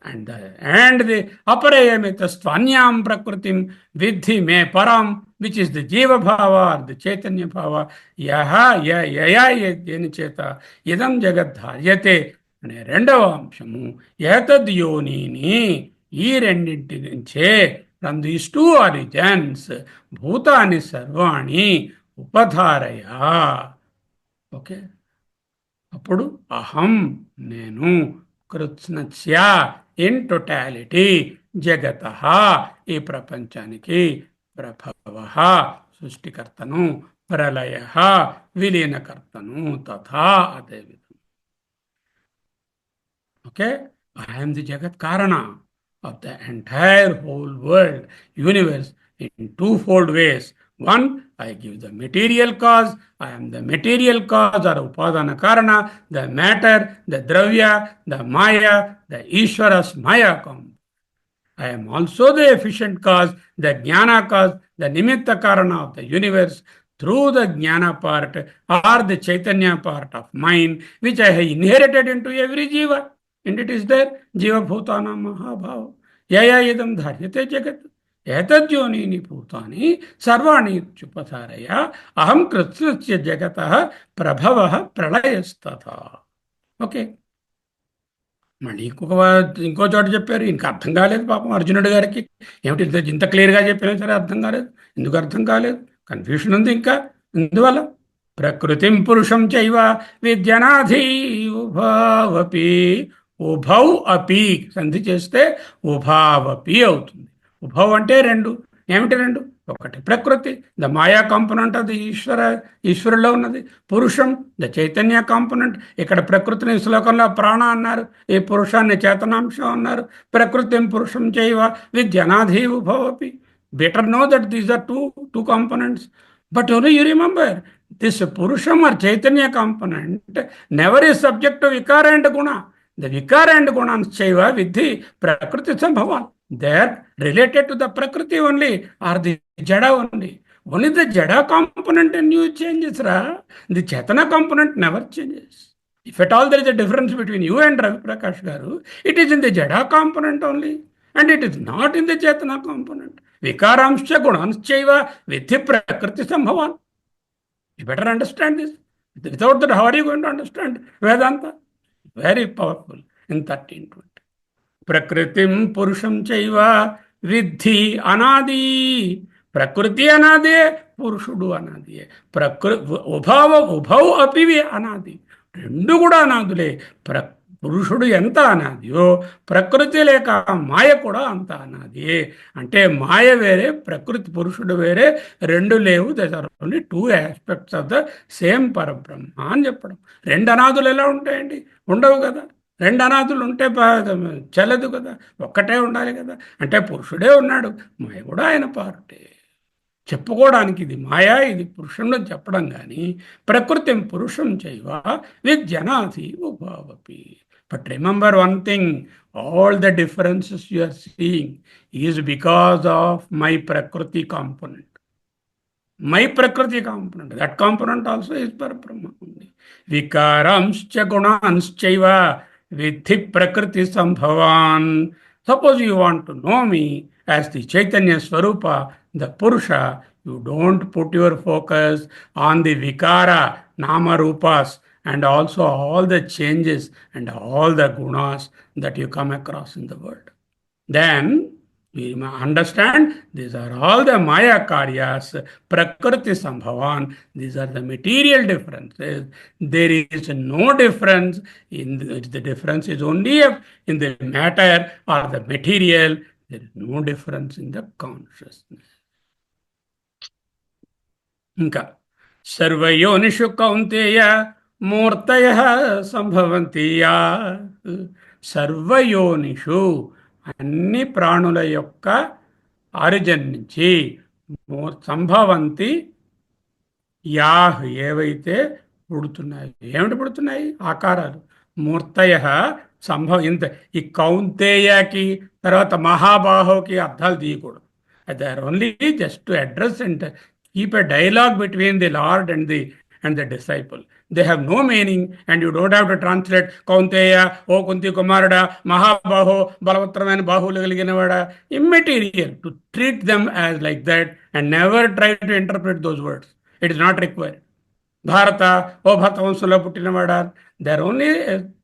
And the aparayamitastvanyam prakritim vidhi me param, which is the jiva bhava or the chaitanya bhava. Yaha yaya deni cheta idam jagat dharyate అనే రెండవ అంశము ఏతద్ యోనిని. ఈ రెండింటి నుంచే from these two origins భూతాని సర్వాణి ఉపధారయ. Okay. అప్పుడు అహం నేను కృత్స్నస్య ఇన్ టోటాలిటీ జగత ఈ ప్రపంచానికి ప్రభవ సృష్టికర్తను, ప్రళయ విలీనకర్తను, తథా అదేవిధం. Okay. I am the Jagat Karana of the entire whole world, universe, in twofold ways. One, I give the material cause. I am the material cause or Upadana Karana, the matter, the Dravya, the Maya, the Ishvara's Maya come. I am also the efficient cause, the Jnana cause, the Nimitta Karana of the universe, through the Jnana part or the Chaitanya part of mine, which I have inherited into every Jiva. And it is there, Jiva Bhutana Mahabhava. Yaya idam dharyate jagat. Etadhyonini bhutani sarvani chupatharaya aham krithnasya jagatah prabhavah pralayastata. Okay. మళ్ళీ ఇంకో చోట చెప్పారు, ఇంకా అర్థం కాలేదు పాపం అర్జునుడి గారికి. ఏమిటి ఇంత క్లియర్గా చెప్పినా సరే అర్థం కాలేదు. ఎందుకు అర్థం కాలేదు? కన్ఫ్యూషన్ ఉంది ఇంకా. ఇందువల్ల ప్రకృతిం పురుషం చైవ విద్యనాధి ఉభావపి. ఉభౌ అపి సంధి చేస్తే ఉభావపి అవుతుంది. ఉభౌ అంటే రెండు. ఏమిటి రెండు? ఒకటి ప్రకృతి, ద మాయా కాంపోనెంట్ అది ఈశ్వరులో ఉన్నది. పురుషం, ద చైతన్య కాంపోనెంట్. ఇక్కడ ప్రకృతిని శ్లోకంలో ప్రాణ అన్నారు, ఈ పురుషాన్ని చేతనాంశం అన్నారు. ప్రకృతిం పురుషం చైవ విద్యనాధి ఉభవపి. Better know that these are two components. But only you remember this purusham or chaitanya component never is subject to vikara and guna. The vikara and gunas chaiva vidhi prakriti sambhavan. They are related to the prakriti only, or the jada only. Only the jada component and you changes, ra. The chetana component never changes. If at all there is a difference between you and Ravi Prakash Garu, it is in the jada component only, and it is not in the chetana component. Vikaramscha gunas chaiva vidhi prakriti sambhavan. You better understand this. Without that, how are you going to understand Vedanta? Very powerful in 1320. Prakritim purusham chaiva vidhi anadi. Prakriti anadi, purushudu anadi. Ubhau apivi anadi. Rendu kuda anadule. పురుషుడు ఎంత అనాదియో ప్రకృతి లేక మాయ కూడా అంత అనాది. అంటే మాయ వేరే, ప్రకృతి పురుషుడు వేరే, రెండు లేవు. That are only two aspects of the same Parabrahma అని చెప్పడం. రెండు అనాదులు ఎలా ఉంటాయండి? ఉండవు కదా. రెండు అనాదులు ఉంటే చెల్లదు కదా, ఒక్కటే ఉండాలి కదా. అంటే పురుషుడే ఉన్నాడు, మాయ కూడా ఆయన పార్టే. చెప్పుకోవడానికి ఇది మాయా, ఇది పురుషుడు చెప్పడం కానీ ప్రకృతిం పురుషం చైవ విద్యనాధి ఉభావపి. But remember one thing, all the differences you are seeing is because of my Prakriti component. My Prakriti component. That component also is Parabrahma only. Vikaramscha gunanschaiva vidhi Prakriti sambhavan. Suppose you want to know me as the Chaitanya Swarupa, the Purusha, you don't put your focus on the Vikara, Nama Rupas, and also all the changes and all the gunas that you come across in the world. Then we understand these are all the Maya Karyas, Prakriti Sambhavan. These are the material differences. There is no difference the difference is only in the matter or the material. There is no difference in the consciousness. ఇంకా సర్వయోనిషు Kaunteya మూర్తయ సంభవంతి yeah సర్వయోనిషు అన్ని ప్రాణుల యొక్క origin నుంచి సంభవంతి yeah ఏవైతే పుడుతున్నాయి. ఏమిటి పుడుతున్నాయి? ఆకారాలు. మూర్తయ ఇంత ఈ కౌంతేయకి తర్వాత మహాబాహోకి అర్థాలు తీయకూడదు. They are only just to address and keep a dialogue between the Lord and the disciple. They have no meaning, and you don't have to translate Kaunteya, O Kunti Kumarada, Mahabaho, Balavatramaina Bahulu Kaliginavada. Immaterial to treat them as like that and never try to interpret those words. It is not required. Bharata, O Bhartavansula Puttinavada. They are only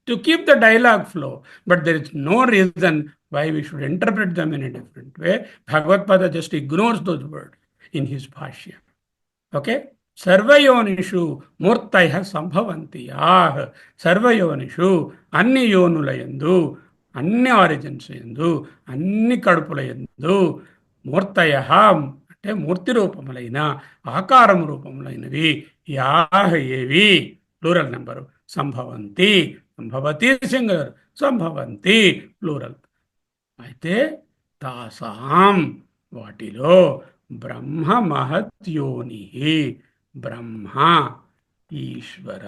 to keep the dialogue flow, but there is no reason why we should interpret them in a different way. Bhagavad Pada just ignores those words in his bhashya. Okay? Sarvayonishu murtaya sambhavanti yah. Sarvayonishu anni yonulayandu, anni origins yandu, anni kadupulayandu, మూర్తయః అంటే మూర్తి రూపములైన ఆకారము రూపములైనవి yeah ఏవి plural number సంభవంతి సంభవతి singular సంభవంతి plural. అయితే తాసాం వాటిలో బ్రహ్మ మహత్యోని బ్రహ్మ ఈశ్వర.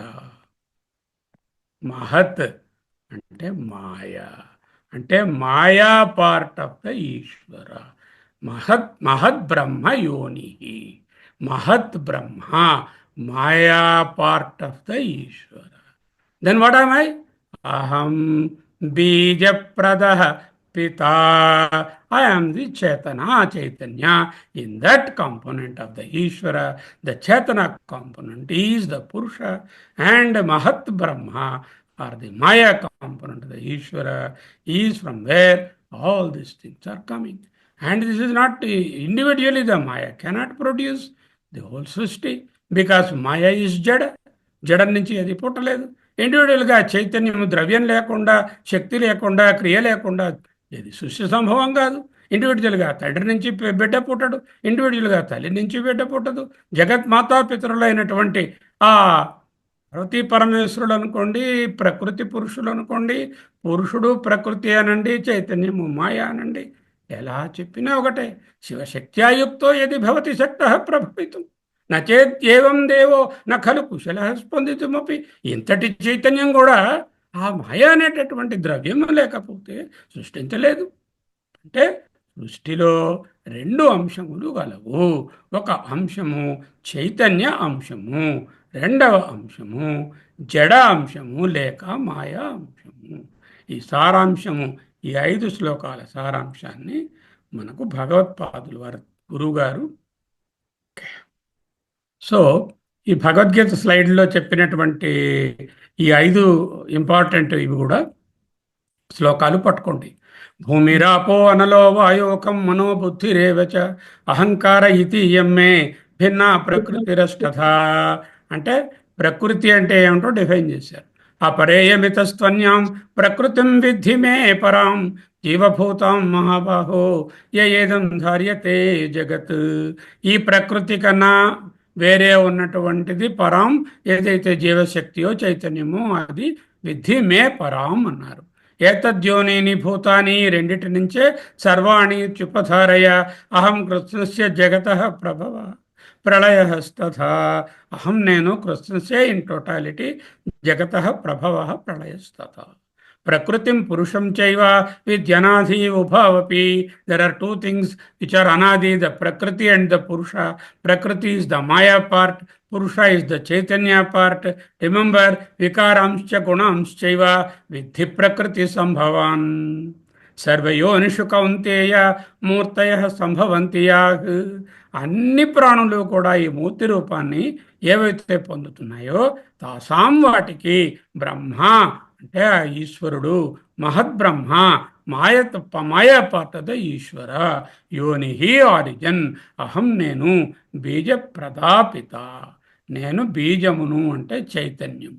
మహత్ అంటే మాయా, అంటే maya part of the Ishwara. మహత్ బ్రహ్మ యోని, మహత్ బ్రహ్మ maya part of the Ishwara. Then what am I? అహం బీజప్రద Pita, I am the Chaitanya. In that component of the Ishvara, the Chaitanya component is the Purusha, and Mahat Brahma or the Maya component of the Ishvara is from where all these things are coming. And this is not individually the Maya cannot produce the whole Srishti, because Maya is Jada. Jada నుంచి అది పుట్టలేదు. ఇండివిజువల్గా చైతన్యము ద్రవ్యం లేకుండా, శక్తి లేకుండా, క్రియ లేకుండా ఇది సృష్టి సంభవం కాదు. ఇండివిజువల్గా తండ్రి నుంచి బిడ్డ పుట్టడు, ఇండివిజువల్గా తల్లి నుంచి బిడ్డ పుట్టదు. జగత్ మాతాపితరులైనటువంటి ఆ ప్రకృతి పరమేశ్వరుడు అనుకోండి, ప్రకృతి పురుషులు అనుకోండి, పురుషుడు ప్రకృతి అనండి, చైతన్యము మాయ అనండి, ఎలా చెప్పినా ఒకటే. శివశక్త్యాయుక్తో యది భవతి శక్తః ప్రభవితుం నచేత్ ఏవం దేవో న ఖలు కుశలః స్పందితుమపి. ఇంతటి చైతన్యం కూడా ఆ మాయ అనేటటువంటి ద్రవ్యము లేకపోతే సృష్టించలేదు. అంటే సృష్టిలో రెండు అంశములు గలవు. ఒక అంశము చైతన్య అంశము, రెండవ అంశము జడ అంశము లేక మాయా అంశము. ఈ సారాంశము, ఈ 5 శ్లోకాల సారాంశాన్ని మనకు భగవత్పాదులు వారి గురువుగారు. సో ఈ భగవద్గీత స్లైడ్లో చెప్పినటువంటి ఈ 5 ఇంపార్టెంట్ ఇవి కూడా శ్లోకాలు పట్టుకోండి. భూమిరాపో అనలో వాయోకం మనోబుద్ధిరేవచ అహంకార ఇతి యమ్మే భిన్న ప్రకృతిరష్టథా. అంటే ప్రకృతి అంటే ఏమిటో డిఫైన్ చేశారు. అపరేయమితస్త్వన్యాం ప్రకృతిం విద్ధి మే పరాం జీవభూతాం మహాబాహో ఏదం ధార్యతే జగత్. ఈ ప్రకృతి కన్నా వేరే ఉన్నటువంటిది పరాం, ఏదైతే జీవశక్తియో చైతన్యమో అది విద్ధి మే పరాం అన్నారు. ఏతద్యోనీని భూతాని రెండిటి నుంచే సర్వాణి చుపధారయ అహం కృష్ణస్య జగతః ప్రభవ ప్రళయస్తథా. అహం నేను కృష్ణస్య ఇన్ టోటాలిటీ, జగతః ప్రభవ ప్రళయస్తథా. ప్రకృతిం పురుషం చైవ విద్యనాధి ఉభావపి. There are two things which are anadi, the prakriti and the purusha. ప్రకృతి is the maya part, purusha is the chaitanya part. Remember, vikaramscha gunamschaiva viddhi prakriti sambhavan. సర్వయోనిషు Kaunteya మూర్తయ సంభవంతి యాః. అన్ని ప్రాణులు కూడా ఈ మూర్తి రూపాన్ని ఏవైతే పొందుతున్నాయో తాసాం వాటికి బ్రహ్మ అంటే ఆ ఈశ్వరుడు, మహద్బ్రహ్మ, మాయా పార్ట్ ఆఫ్ ద ఈశ్వర, యోని ఆరిజన్, అహం నేను, బీజ ప్రదాపిత, నేను బీజమును అంటే చైతన్యం,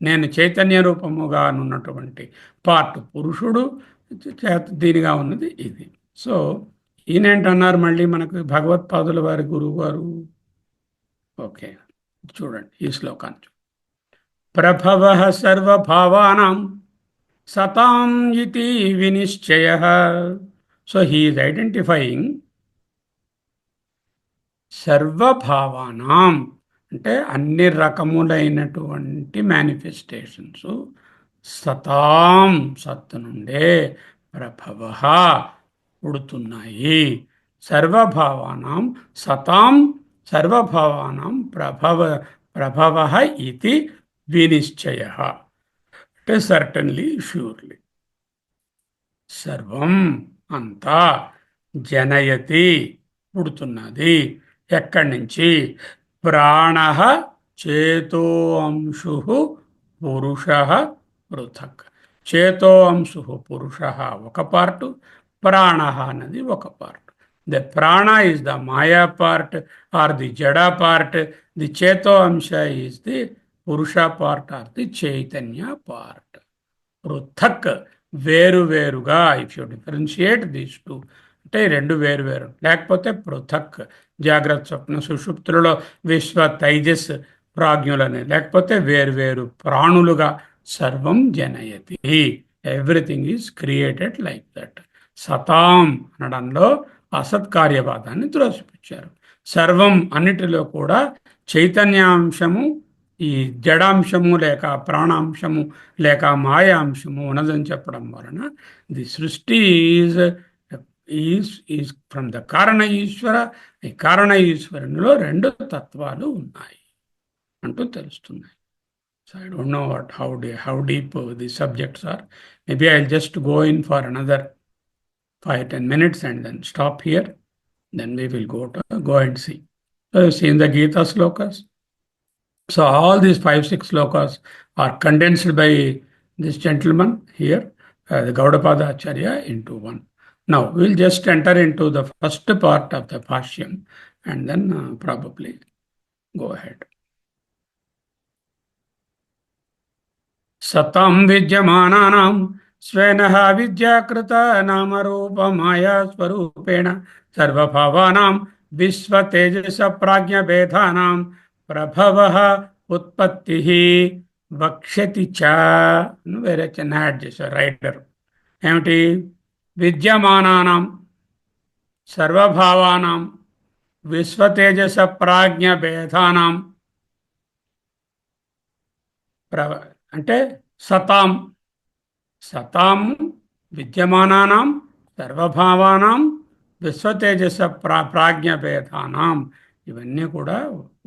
నేను చైతన్య రూపముగా ఉన్నటువంటి పార్ట్ పురుషుడు, దీనిగా ఉన్నది ఇది. సో ఈయనేంటన్నారు మళ్ళీ మనకు భగవత్పాదుల వారి గురువు గారు. ఓకే, చూడండి ఈ శ్లోకాన్ని. ప్రభవ సర్వభావానాం సతాం ఇతి వినిశ్చయ. సో హీ ఈజ్ ఐడెంటిఫైయింగ్ సర్వభావానాం అంటే అన్ని రకములైనటువంటి మేనిఫెస్టేషన్స్ సతాం సత్తు నుండే ప్రభవ పుడుతున్నాయి. సర్వభావానాం సతాం సర్వభావానాం ప్రభవ ఇది వినిశ్చయ అంటే సర్టన్లీ, ష్యూర్లీ. సర్వం అంతా జనయతి పుడుతున్నది. ఎక్కడి నుంచి? ప్రాణ చేతో అంశు పురుష పృథక్. చేతో అంశు పురుష ఒక పార్ట్, ప్రాణ అన్నది ఒక part. The prana is the maya part or the jada part. The cheto amsha is the purusha part or the chaitanya part. పృథక్ వేరువేరుగా. If you differentiate these two అంటే రెండు వేరువేరు, లేకపోతే పృథక్. జాగ్రత్త స్వప్న సుషుప్తులలో విశ్వ తైజస్ ప్రాజ్ఞులని, లేకపోతే వేరువేరు ప్రాణులుగా సర్వం జనయతి. Everything is created like that. సతాం అనడంలో అసత్కార్యవాదాన్ని త్రోసిపుచ్చారు. సర్వం అన్నిటిలో కూడా చైతన్యాంశము, ఈ జడాంశము లేక ప్రాణాంశము లేక మాయాంశము ఉన్నదని చెప్పడం వలన ది సృష్టి ఈజ్ ఫ్రమ్ ద కారణ ఈశ్వర. ఈ కారణ ఈశ్వరునిలో రెండు తత్వాలు ఉన్నాయి అంటూ తెలుస్తున్నాయి. So I don't know how deep the subjects are. Maybe I'll just go in for another 5-10 minutes and then stop here. Then we will go and see. So you see in the Gita slokas. So all these 5-6 slokas are condensed by this gentleman here, the Gaudapada Acharya, into one. Now we'll just enter into the first part of the Bhashyam and then probably go ahead. సతాం విద్యమానానాం స్వేనః విద్యాకృత నామరూప మాయా స్వరూపేణ సర్వభావానాం విశ్వతేజస ప్రాజ్ఞభేదానాం ప్రభవః ఉత్పత్తిః వక్ష్యతి చ. వేరే చిన్న add చేశారు writer. ఏమిటి? విద్యమానానాం సర్వభావానాం విశ్వతేజస ప్రాజ్ఞభేదానాం అంటే సతాం విద్యమానానాం సర్వభావానాం విశ్వతేజస ప్రాజ్ఞభేదానాం. ఇవన్నీ కూడా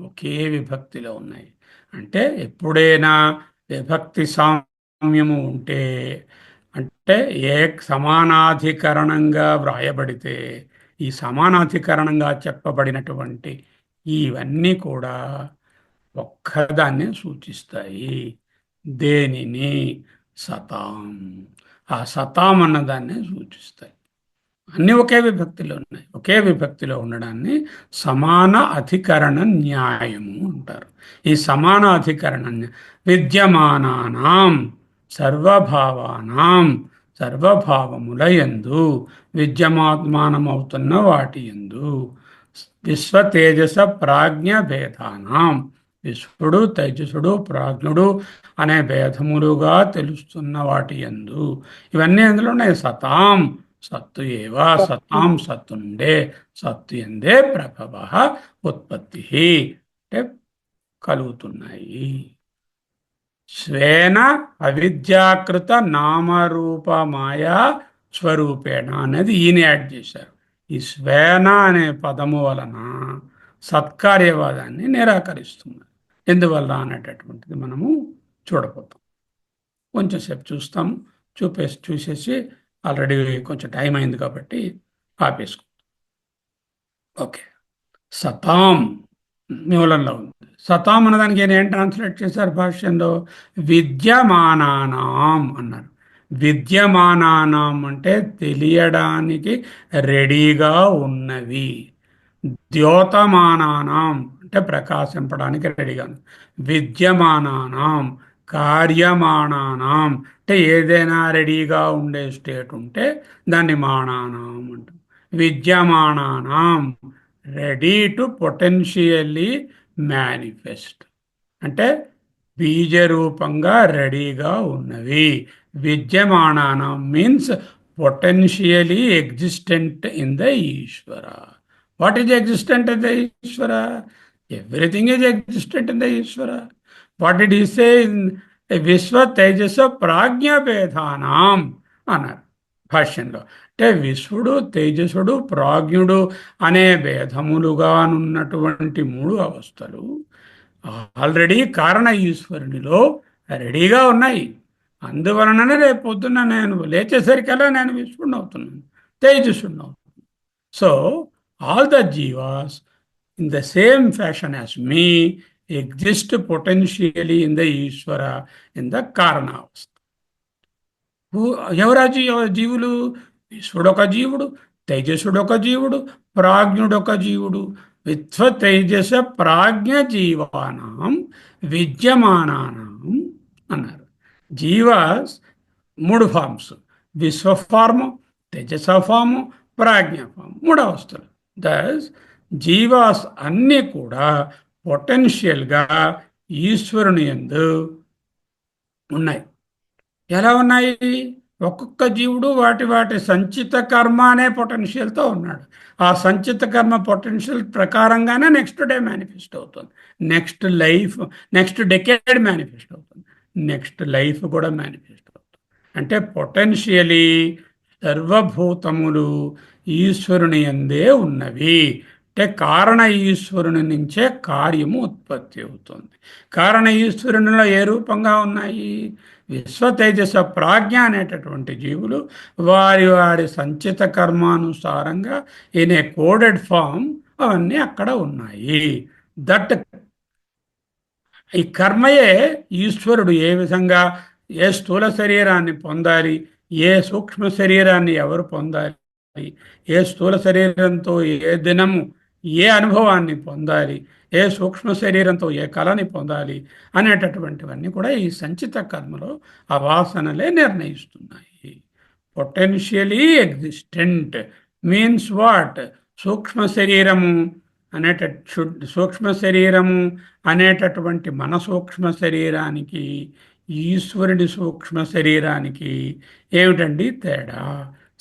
ఒకే విభక్తిలో ఉన్నాయి. అంటే ఎప్పుడైనా విభక్తి సామ్యము ఉంటే, అంటే ఏ సమానాధికరణంగా వ్రాయబడితే, ఈ సమానాధికరణంగా చెప్పబడినటువంటి ఇవన్నీ కూడా ఒక్కదాన్ని సూచిస్తాయి. దేనిని? సతాం. ఆ సతాం అన్నదాన్ని సూచిస్తాయి. అన్నీ ఒకే విభక్తిలో ఉన్నాయి. ఒకే విభక్తిలో ఉండడాన్ని సమాన అధికరణ న్యాయము అంటారు. ఈ సమాన అధికరణ విద్యమానానాం సర్వభావానాం సర్వభావములయందు విద్యమానమవుతున్న వాటి యందు విశ్వతేజస ప్రాజ్ఞ భేదానాం విశ్వడు తేజసుడు ప్రాజ్ఞుడు అనే భేదములుగా తెలుస్తున్న వాటి యందు ఇవన్నీ అందులో ఉన్నాయి. సతాం సత్తు ఏవా సతాం సత్తు నుండే సత్తు ఎందే ప్రభవ ఉత్పత్తి అంటే కలుగుతున్నాయి. స్వేన అవిద్యాకృత నామరూప మాయా స్వరూపేణ అనేది ఈయన యాడ్ చేశారు. ఈ స్వేన అనే పదము వలన సత్కార్యవాదాన్ని నిరాకరిస్తున్నారు. ఎందువల్ల అనేటటువంటిది మనము చూడబోతాం. కొంచెంసేపు చూస్తాము. చూసేసి ఆల్రెడీ కొంచెం టైం అయింది కాబట్టి ఆపేసుకుంటాం. ఓకే, సతాం మూలంలో ఉంది. సతాం అన్నదానికి ఈయన ఏం ట్రాన్స్లేట్ చేశారు భాష్యంలో? విద్యమానానాం అన్నారు. విద్యమానానాం అంటే తెలియడానికి రెడీగా ఉన్నవి. ద్యోతమానానాం అంటే ప్రకాశింపడానికి రెడీగా ఉంది. విద్యమానానాం కార్యమానానాం అంటే ఏదైనా రెడీగా ఉండే స్టేట్ ఉంటే దాన్ని మానానాం అంటాం. విద్యమానానాం రెడీ టు పొటెన్షియల్లీ మేనిఫెస్ట్ అంటే బీజరూపంగా రెడీగా ఉన్నవి. విద్యమానానం means potentially existent in the Ishwara. What is existent in the Ishwara? Everything is existent in the Ishwara. What did he say? విశ్వ తేజస్సు ప్రాజ్ఞభేదానాం అన్నారు భాష్యంలో. అంటే విశ్వడు, తేజసుడు, ప్రాజ్ఞుడు అనే భేదములుగానున్నటువంటి మూడు అవస్థలు ఆల్రెడీ కారణ ఈశ్వరునిలో రెడీగా ఉన్నాయి. అందువలననే రేపు పొద్దున్న నేను లేచేసరికల్లా నేను విశ్వరుని అవుతున్నాను, తేజస్సుని అవుతున్నాను. So all the jivas in the same fashion as me exist potentially in the Ishwara in the karanavastha. ఎవరా జీవులు? ఈశ్వరుడొక జీవుడు, తేజస్సుడొక జీవుడు, ప్రాజ్ఞుడొక జీవుడు. విశ్వ తేజస ప్రాజ్ఞ జీవానాం విద్యమానానాం అన్నారు. జీవాస్ మూడు ఫార్మ్స్: విశ్వ ఫార్ము, తేజస ఫార్ము, ప్రాజ్ఞ ఫార్ము, మూడు అవస్థలు. దస్ జీవాస్ అన్నీ కూడా పొటెన్షియల్గా ఈశ్వరుని యందు ఉన్నాయి. ఎలా ఉన్నాయి? ఒక్కొక్క జీవుడు వాటి వాటి సంచిత కర్మ అనే పొటెన్షియల్తో ఉన్నాడు. ఆ సంచిత కర్మ పొటెన్షియల్ ప్రకారంగానే నెక్స్ట్ డే మేనిఫెస్ట్ అవుతుంది, next life, next decade manifest అవుతుంది, నెక్స్ట్ లైఫ్ కూడా మేనిఫెస్ట్ అవుతుంది. అంటే పొటెన్షియలీ సర్వభూతములు ఈశ్వరుని యందే ఉన్నవి. అంటే కారణ ఈశ్వరుని నుంచే కార్యము ఉత్పత్తి అవుతుంది. కారణ ఈశ్వరునిలో ఏ రూపంగా ఉన్నాయి? విశ్వ తేజస ప్రాజ్ఞ అనేటటువంటి జీవులు వారి వారి సంచిత కర్మానుసారంగా ఇన్ ఏ కోడెడ్ ఫామ్ అవన్నీ అక్కడ ఉన్నాయి. దట్ ఈ కర్మయే ఈశ్వరుడు ఏ విధంగా ఏ స్థూల శరీరాన్ని పొందాలి, ఏ సూక్ష్మ శరీరాన్ని ఎవరు పొందాలి, ఏ స్థూల శరీరంతో ఏ దినము ఏ అనుభవాన్ని పొందాలి, ఏ సూక్ష్మ శరీరంతో ఏ కళని పొందాలి అనేటటువంటివన్నీ కూడా ఈ సంచిత కర్మలో ఆ వాసనలే నిర్ణయిస్తున్నాయి. Potentially existent means what? సూక్ష్మ శరీరము సూక్ష్మ శరీరము అనేటటువంటి మన సూక్ష్మ శరీరానికి ఈశ్వరుడి సూక్ష్మ శరీరానికి ఏమిటండి తేడా?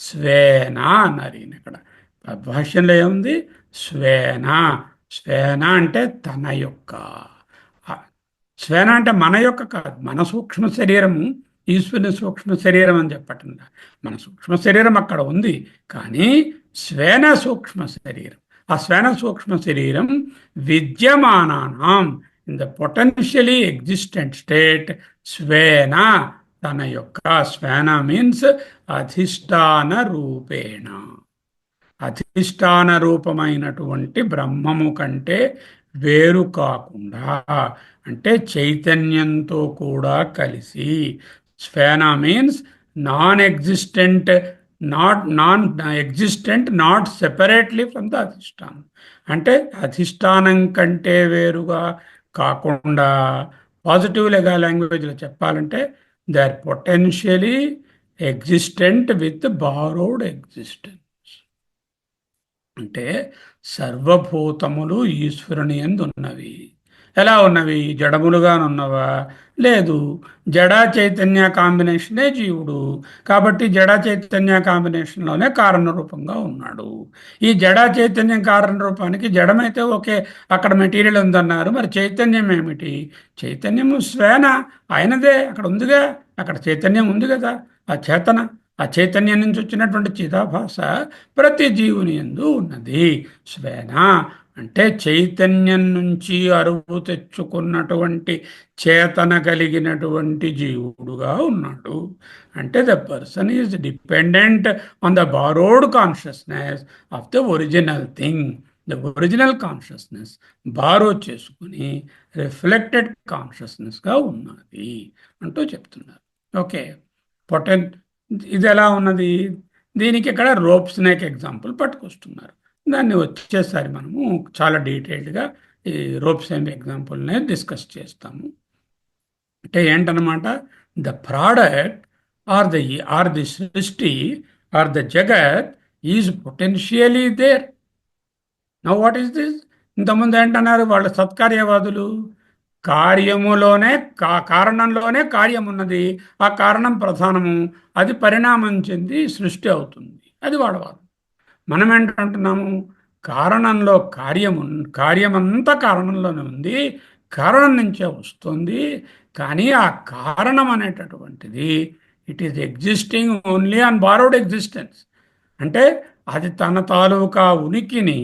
స్వేన అన్నారు ఈయన. ఇక్కడ భాష్యంలో ఏముంది? స్వేన. స్వేన అంటే తన యొక్క. స్వేన అంటే మన యొక్క కాదు, మన సూక్ష్మ శరీరము ఈశ్వరుని సూక్ష్మ శరీరం అని చెప్పటం. మన సూక్ష్మ శరీరం అక్కడ ఉంది, కానీ స్వేన సూక్ష్మ శరీరం, ఆ స్వేన సూక్ష్మ శరీరం విద్యమానానాం in the potentially existent state స్వేన తన యొక్క. స్వేన మీన్స్ అధిష్టాన రూపేణ. అధిష్టాన రూపమైనటువంటి బ్రహ్మము కంటే వేరు కాకుండా, అంటే చైతన్యంతో కూడా కలిసి. స్వేన means non existent, non existent, not separately from the adhishthanam. అంటే అధిష్టానం కంటే వేరుగా కాకుండా, పాజిటివ్ లెగా లాంగ్వేజ్లో చెప్పాలంటే they are potentially existent with borrowed existence. అంటే సర్వభూతములు ఈశ్వరుని యందు ఉన్నవి. ఎలా ఉన్నవి? జడములుగానున్నవా? లేదు, జడ చైతన్య కాంబినేషనే జీవుడు, కాబట్టి జడ చైతన్య కాంబినేషన్లోనే కారణ రూపంగా ఉన్నాడు. ఈ జడ చైతన్యం కారణ రూపానికి జడమైతే ఓకే, అక్కడ మెటీరియల్ ఉందన్నారు, మరి చైతన్యం ఏమిటి? చైతన్యము స్వేన, ఆయనదే, అక్కడ ఉందిగా, అక్కడ చైతన్యం ఉంది కదా, ఆ చేతన, ఆ చైతన్యం నుంచి వచ్చినటువంటి చిదాభాస ప్రతి జీవుని యందు ఉన్నది. స్వేన అంటే చైతన్యం నుంచి అరువు తెచ్చుకున్నటువంటి చేతన కలిగినటువంటి జీవుడుగా ఉన్నాడు. అంటే the person is dependent on the borrowed consciousness of the original thing. The original consciousness borrow చేసుకుని రిఫ్లెక్టెడ్ కాన్షియస్నెస్గా ఉన్నది అంటూ చెప్తున్నారు. ఓకే, పొటెన్ ఇది ఎలా ఉన్నది? దీనికి ఇక్కడ రోప్ స్నేక్ ఎగ్జాంపుల్ పట్టుకొస్తున్నారు. దాన్ని వచ్చేసరి మనము చాలా డీటెయిల్డ్గా ఈ రోప్ స్నేక్ ఎగ్జాంపుల్నే డిస్కస్ చేస్తాము. అంటే ఏంటనమాట, the product or the srishti or the jagat is potentially there. Now what is this? ఇంతకుముందు ఏంటన్నారు వాళ్ళు సత్కార్యవాదులు? కార్యములోనే కారణంలోనే కార్యం ఉన్నది, ఆ కారణం ప్రధానము, అది పరిణామం చెంది సృష్టి అవుతుంది, అది వాళ్ళ వాదం. మనం ఏంటంటున్నాము, కారణంలో కార్యమంతా కారణంలోనే ఉంది, కారణం నుంచే వస్తుంది, కానీ ఆ కారణం అనేటటువంటిది it is existing only on borrowed existence. అంటే అది తన తాలూకా ఉనికిని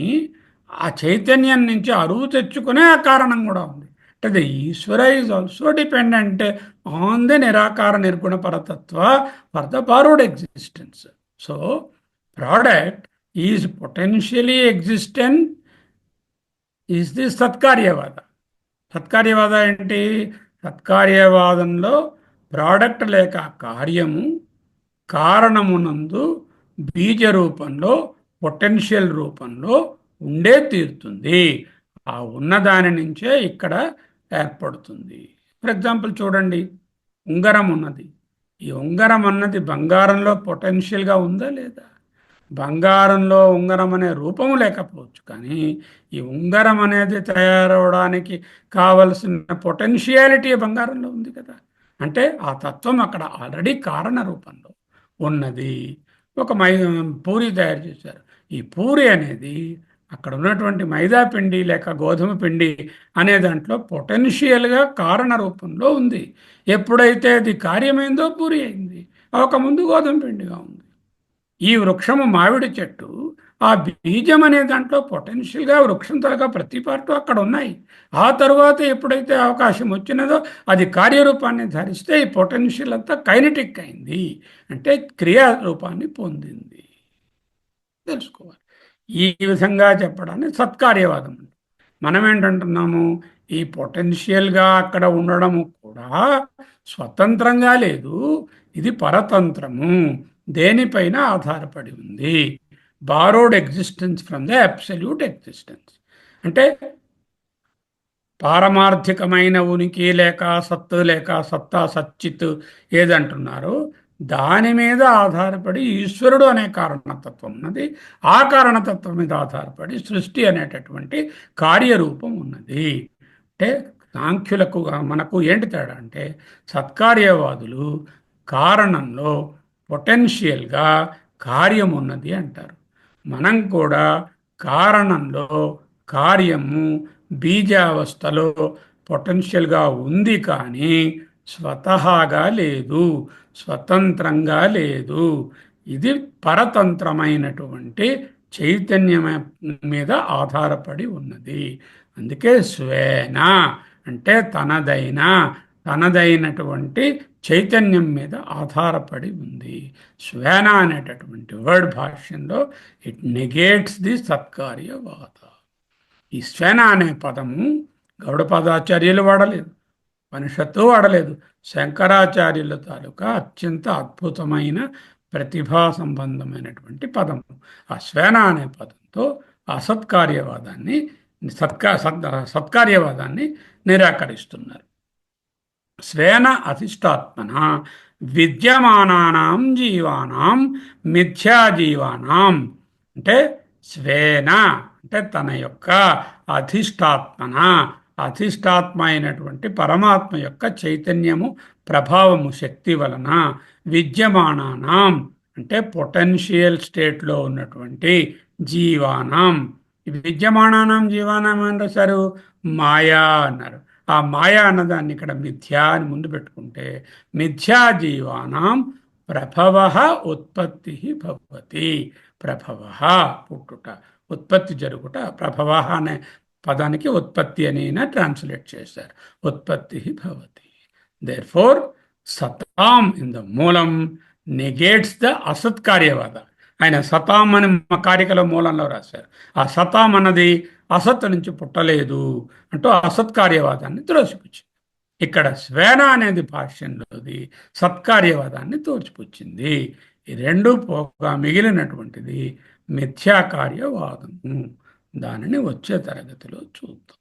ఆ చైతన్యం నుంచి అరువు తెచ్చుకునే ఆ కారణం కూడా ఉంది. అంటే the Ishwara is also dependent on the nirakara nirguna paratatva for the borrowed existence. So product is potentially existent is the satkaryavada. సత్కార్యవాద ఏంటి? సత్కార్యవాదంలో ప్రోడక్ట్ లేక కార్యము కారణమునందు బీజ రూపంలో పొటెన్షియల్ రూపంలో ఉండే తీరుతుంది. ఆ ఉన్నదాని నుంచే ఇక్కడ ఏర్పడుతుంది. ఫర్ ఎగ్జాంపుల్ చూడండి, ఉంగరం ఉన్నది. ఈ ఉంగరం అన్నది బంగారంలో పొటెన్షియల్గా ఉందా లేదా? బంగారంలో ఉంగరం అనే రూపము లేకపోవచ్చు, కానీ ఈ ఉంగరం అనేది తయారవడానికి కావలసిన పొటెన్షియాలిటీ బంగారంలో ఉంది కదా. అంటే ఆ తత్వం అక్కడ ఆల్రెడీ కారణ రూపంలో ఉన్నది. ఒక పూరి తయారు చేశారు. ఈ పూరి అనేది అక్కడ ఉన్నటువంటి మైదా పిండి లేక గోధుమ పిండి అనే దాంట్లో పొటెన్షియల్గా కారణ రూపంలో ఉంది. ఎప్పుడైతే అది కార్యమైందో పూరి అయింది, ఒక ముందు గోధుమ పిండిగా ఉంది. ఈ వృక్షము మామిడి చెట్టు, ఆ బీజం అనే దాంట్లో పొటెన్షియల్గా వృక్షం తరగా ప్రతి పార్టు అక్కడ ఉన్నాయి. ఆ తరువాత ఎప్పుడైతే అవకాశం వచ్చినదో అది కార్యరూపాన్ని ధరిస్తే ఈ పొటెన్షియల్ అంతా కైనటిక్ అయింది, అంటే క్రియారూపాన్ని పొందింది. తెలుసుకోవాలి. ఈ విధంగా చెప్పడాన్ని సత్కార్యవాదం. మనం ఏంటంటున్నాము, ఈ పొటెన్షియల్గా అక్కడ ఉండడము కూడా స్వతంత్రంగా లేదు, ఇది పరతంత్రము, దేనిపైన ఆధారపడి ఉంది. Borrowed existence from the absolute existence. అంటే పారమార్థికమైన ఉనికి లేక సత్తు లేక సత్తా సచ్చిత్ ఏదంటున్నారో దాని మీద ఆధారపడి ఈశ్వరుడు అనే కారణతత్వం ఉన్నది. ఆ కారణతత్వం మీద ఆధారపడి సృష్టి అనేటటువంటి కార్యరూపం ఉన్నది. అంటే సాంఖ్యులకు మనకు ఏంటి తేడా అంటే, సత్కార్యవాదులు కారణంలో పొటెన్షియల్గా కార్యం ఉన్నది అంటారు. మనం కూడా కారణంలో కార్యము బీజావస్థలో పొటెన్షియల్గా ఉంది, కానీ స్వతహాగా లేదు, స్వతంత్రంగా లేదు. ఇది పరతంత్రమైనటువంటి చైతన్యం మీద ఆధారపడి ఉన్నది. అందుకే స్వేన అంటే తనదైనటువంటి చైతన్యం మీద ఆధారపడి ఉంది. స్వేన అనేటటువంటి వర్డ్ భాష్యంలో ఇట్ నెగేట్స్ ది సత్కార్యవాద. ఈ స్వేన అనే పదము గౌడపాదాచార్యులు వాడలేదు, ఉపనిషత్తు వాడలేదు, శంకరాచార్యుల తాలూకా అత్యంత అద్భుతమైన ప్రతిభా సంబంధమైనటువంటి పదము. ఆ స్వేన అనే పదంతో అసత్కార్యవాదాన్ని సత్కార్యవాదాన్ని నిరాకరిస్తున్నారు. స్వేన అధిష్టాత్మన విద్యమానానాం జీవానాం మిథ్యాజీవానాం. అంటే స్వేన అంటే తన యొక్క అధిష్టాత్మన అధిష్టాత్మ అయినటువంటి పరమాత్మ యొక్క చైతన్యము ప్రభావము శక్తి వలన విద్యమానానాం అంటే పొటెన్షియల్ స్టేట్లో ఉన్నటువంటి జీవానాం, విద్యమానానాం జీవానాం అని రాశారు, మాయా అన్నారు. ఆ మాయా అన్నదాన్ని ఇక్కడ మిథ్యా అని ముందు పెట్టుకుంటే మిథ్యా జీవానాం ప్రభవ ఉత్పత్తి భవతి. ప్రభవ పుట్టుట, ఉత్పత్తి జరుగుట. ప్రభవ అనే పదానికి ఉత్పత్తి అని ట్రాన్స్లేట్ చేశారు. ఉత్పత్తి భవతి. దేర్ఫోర్ సతాం ఇన్ ద మూలం నెగేట్స్ ద అసత్కార్యవాద. ఆయన సతాం అని కారికలో మూలంలో రాశారు. ఆ సతాం అన్నది అసత్ నుంచి పుట్టలేదు అంటూ అసత్కార్యవాదాన్ని త్రోసిపుచ్చింది. ఇక్కడ స్వేన అనేది భాష్యంలోది సత్కార్యవాదాన్ని తోచిపుచ్చింది. ఈ రెండు పోగా మిగిలినటువంటిది మిథ్యాకార్యవాదము. దానిని వచ్చే తరగతిలో చూద్దాం.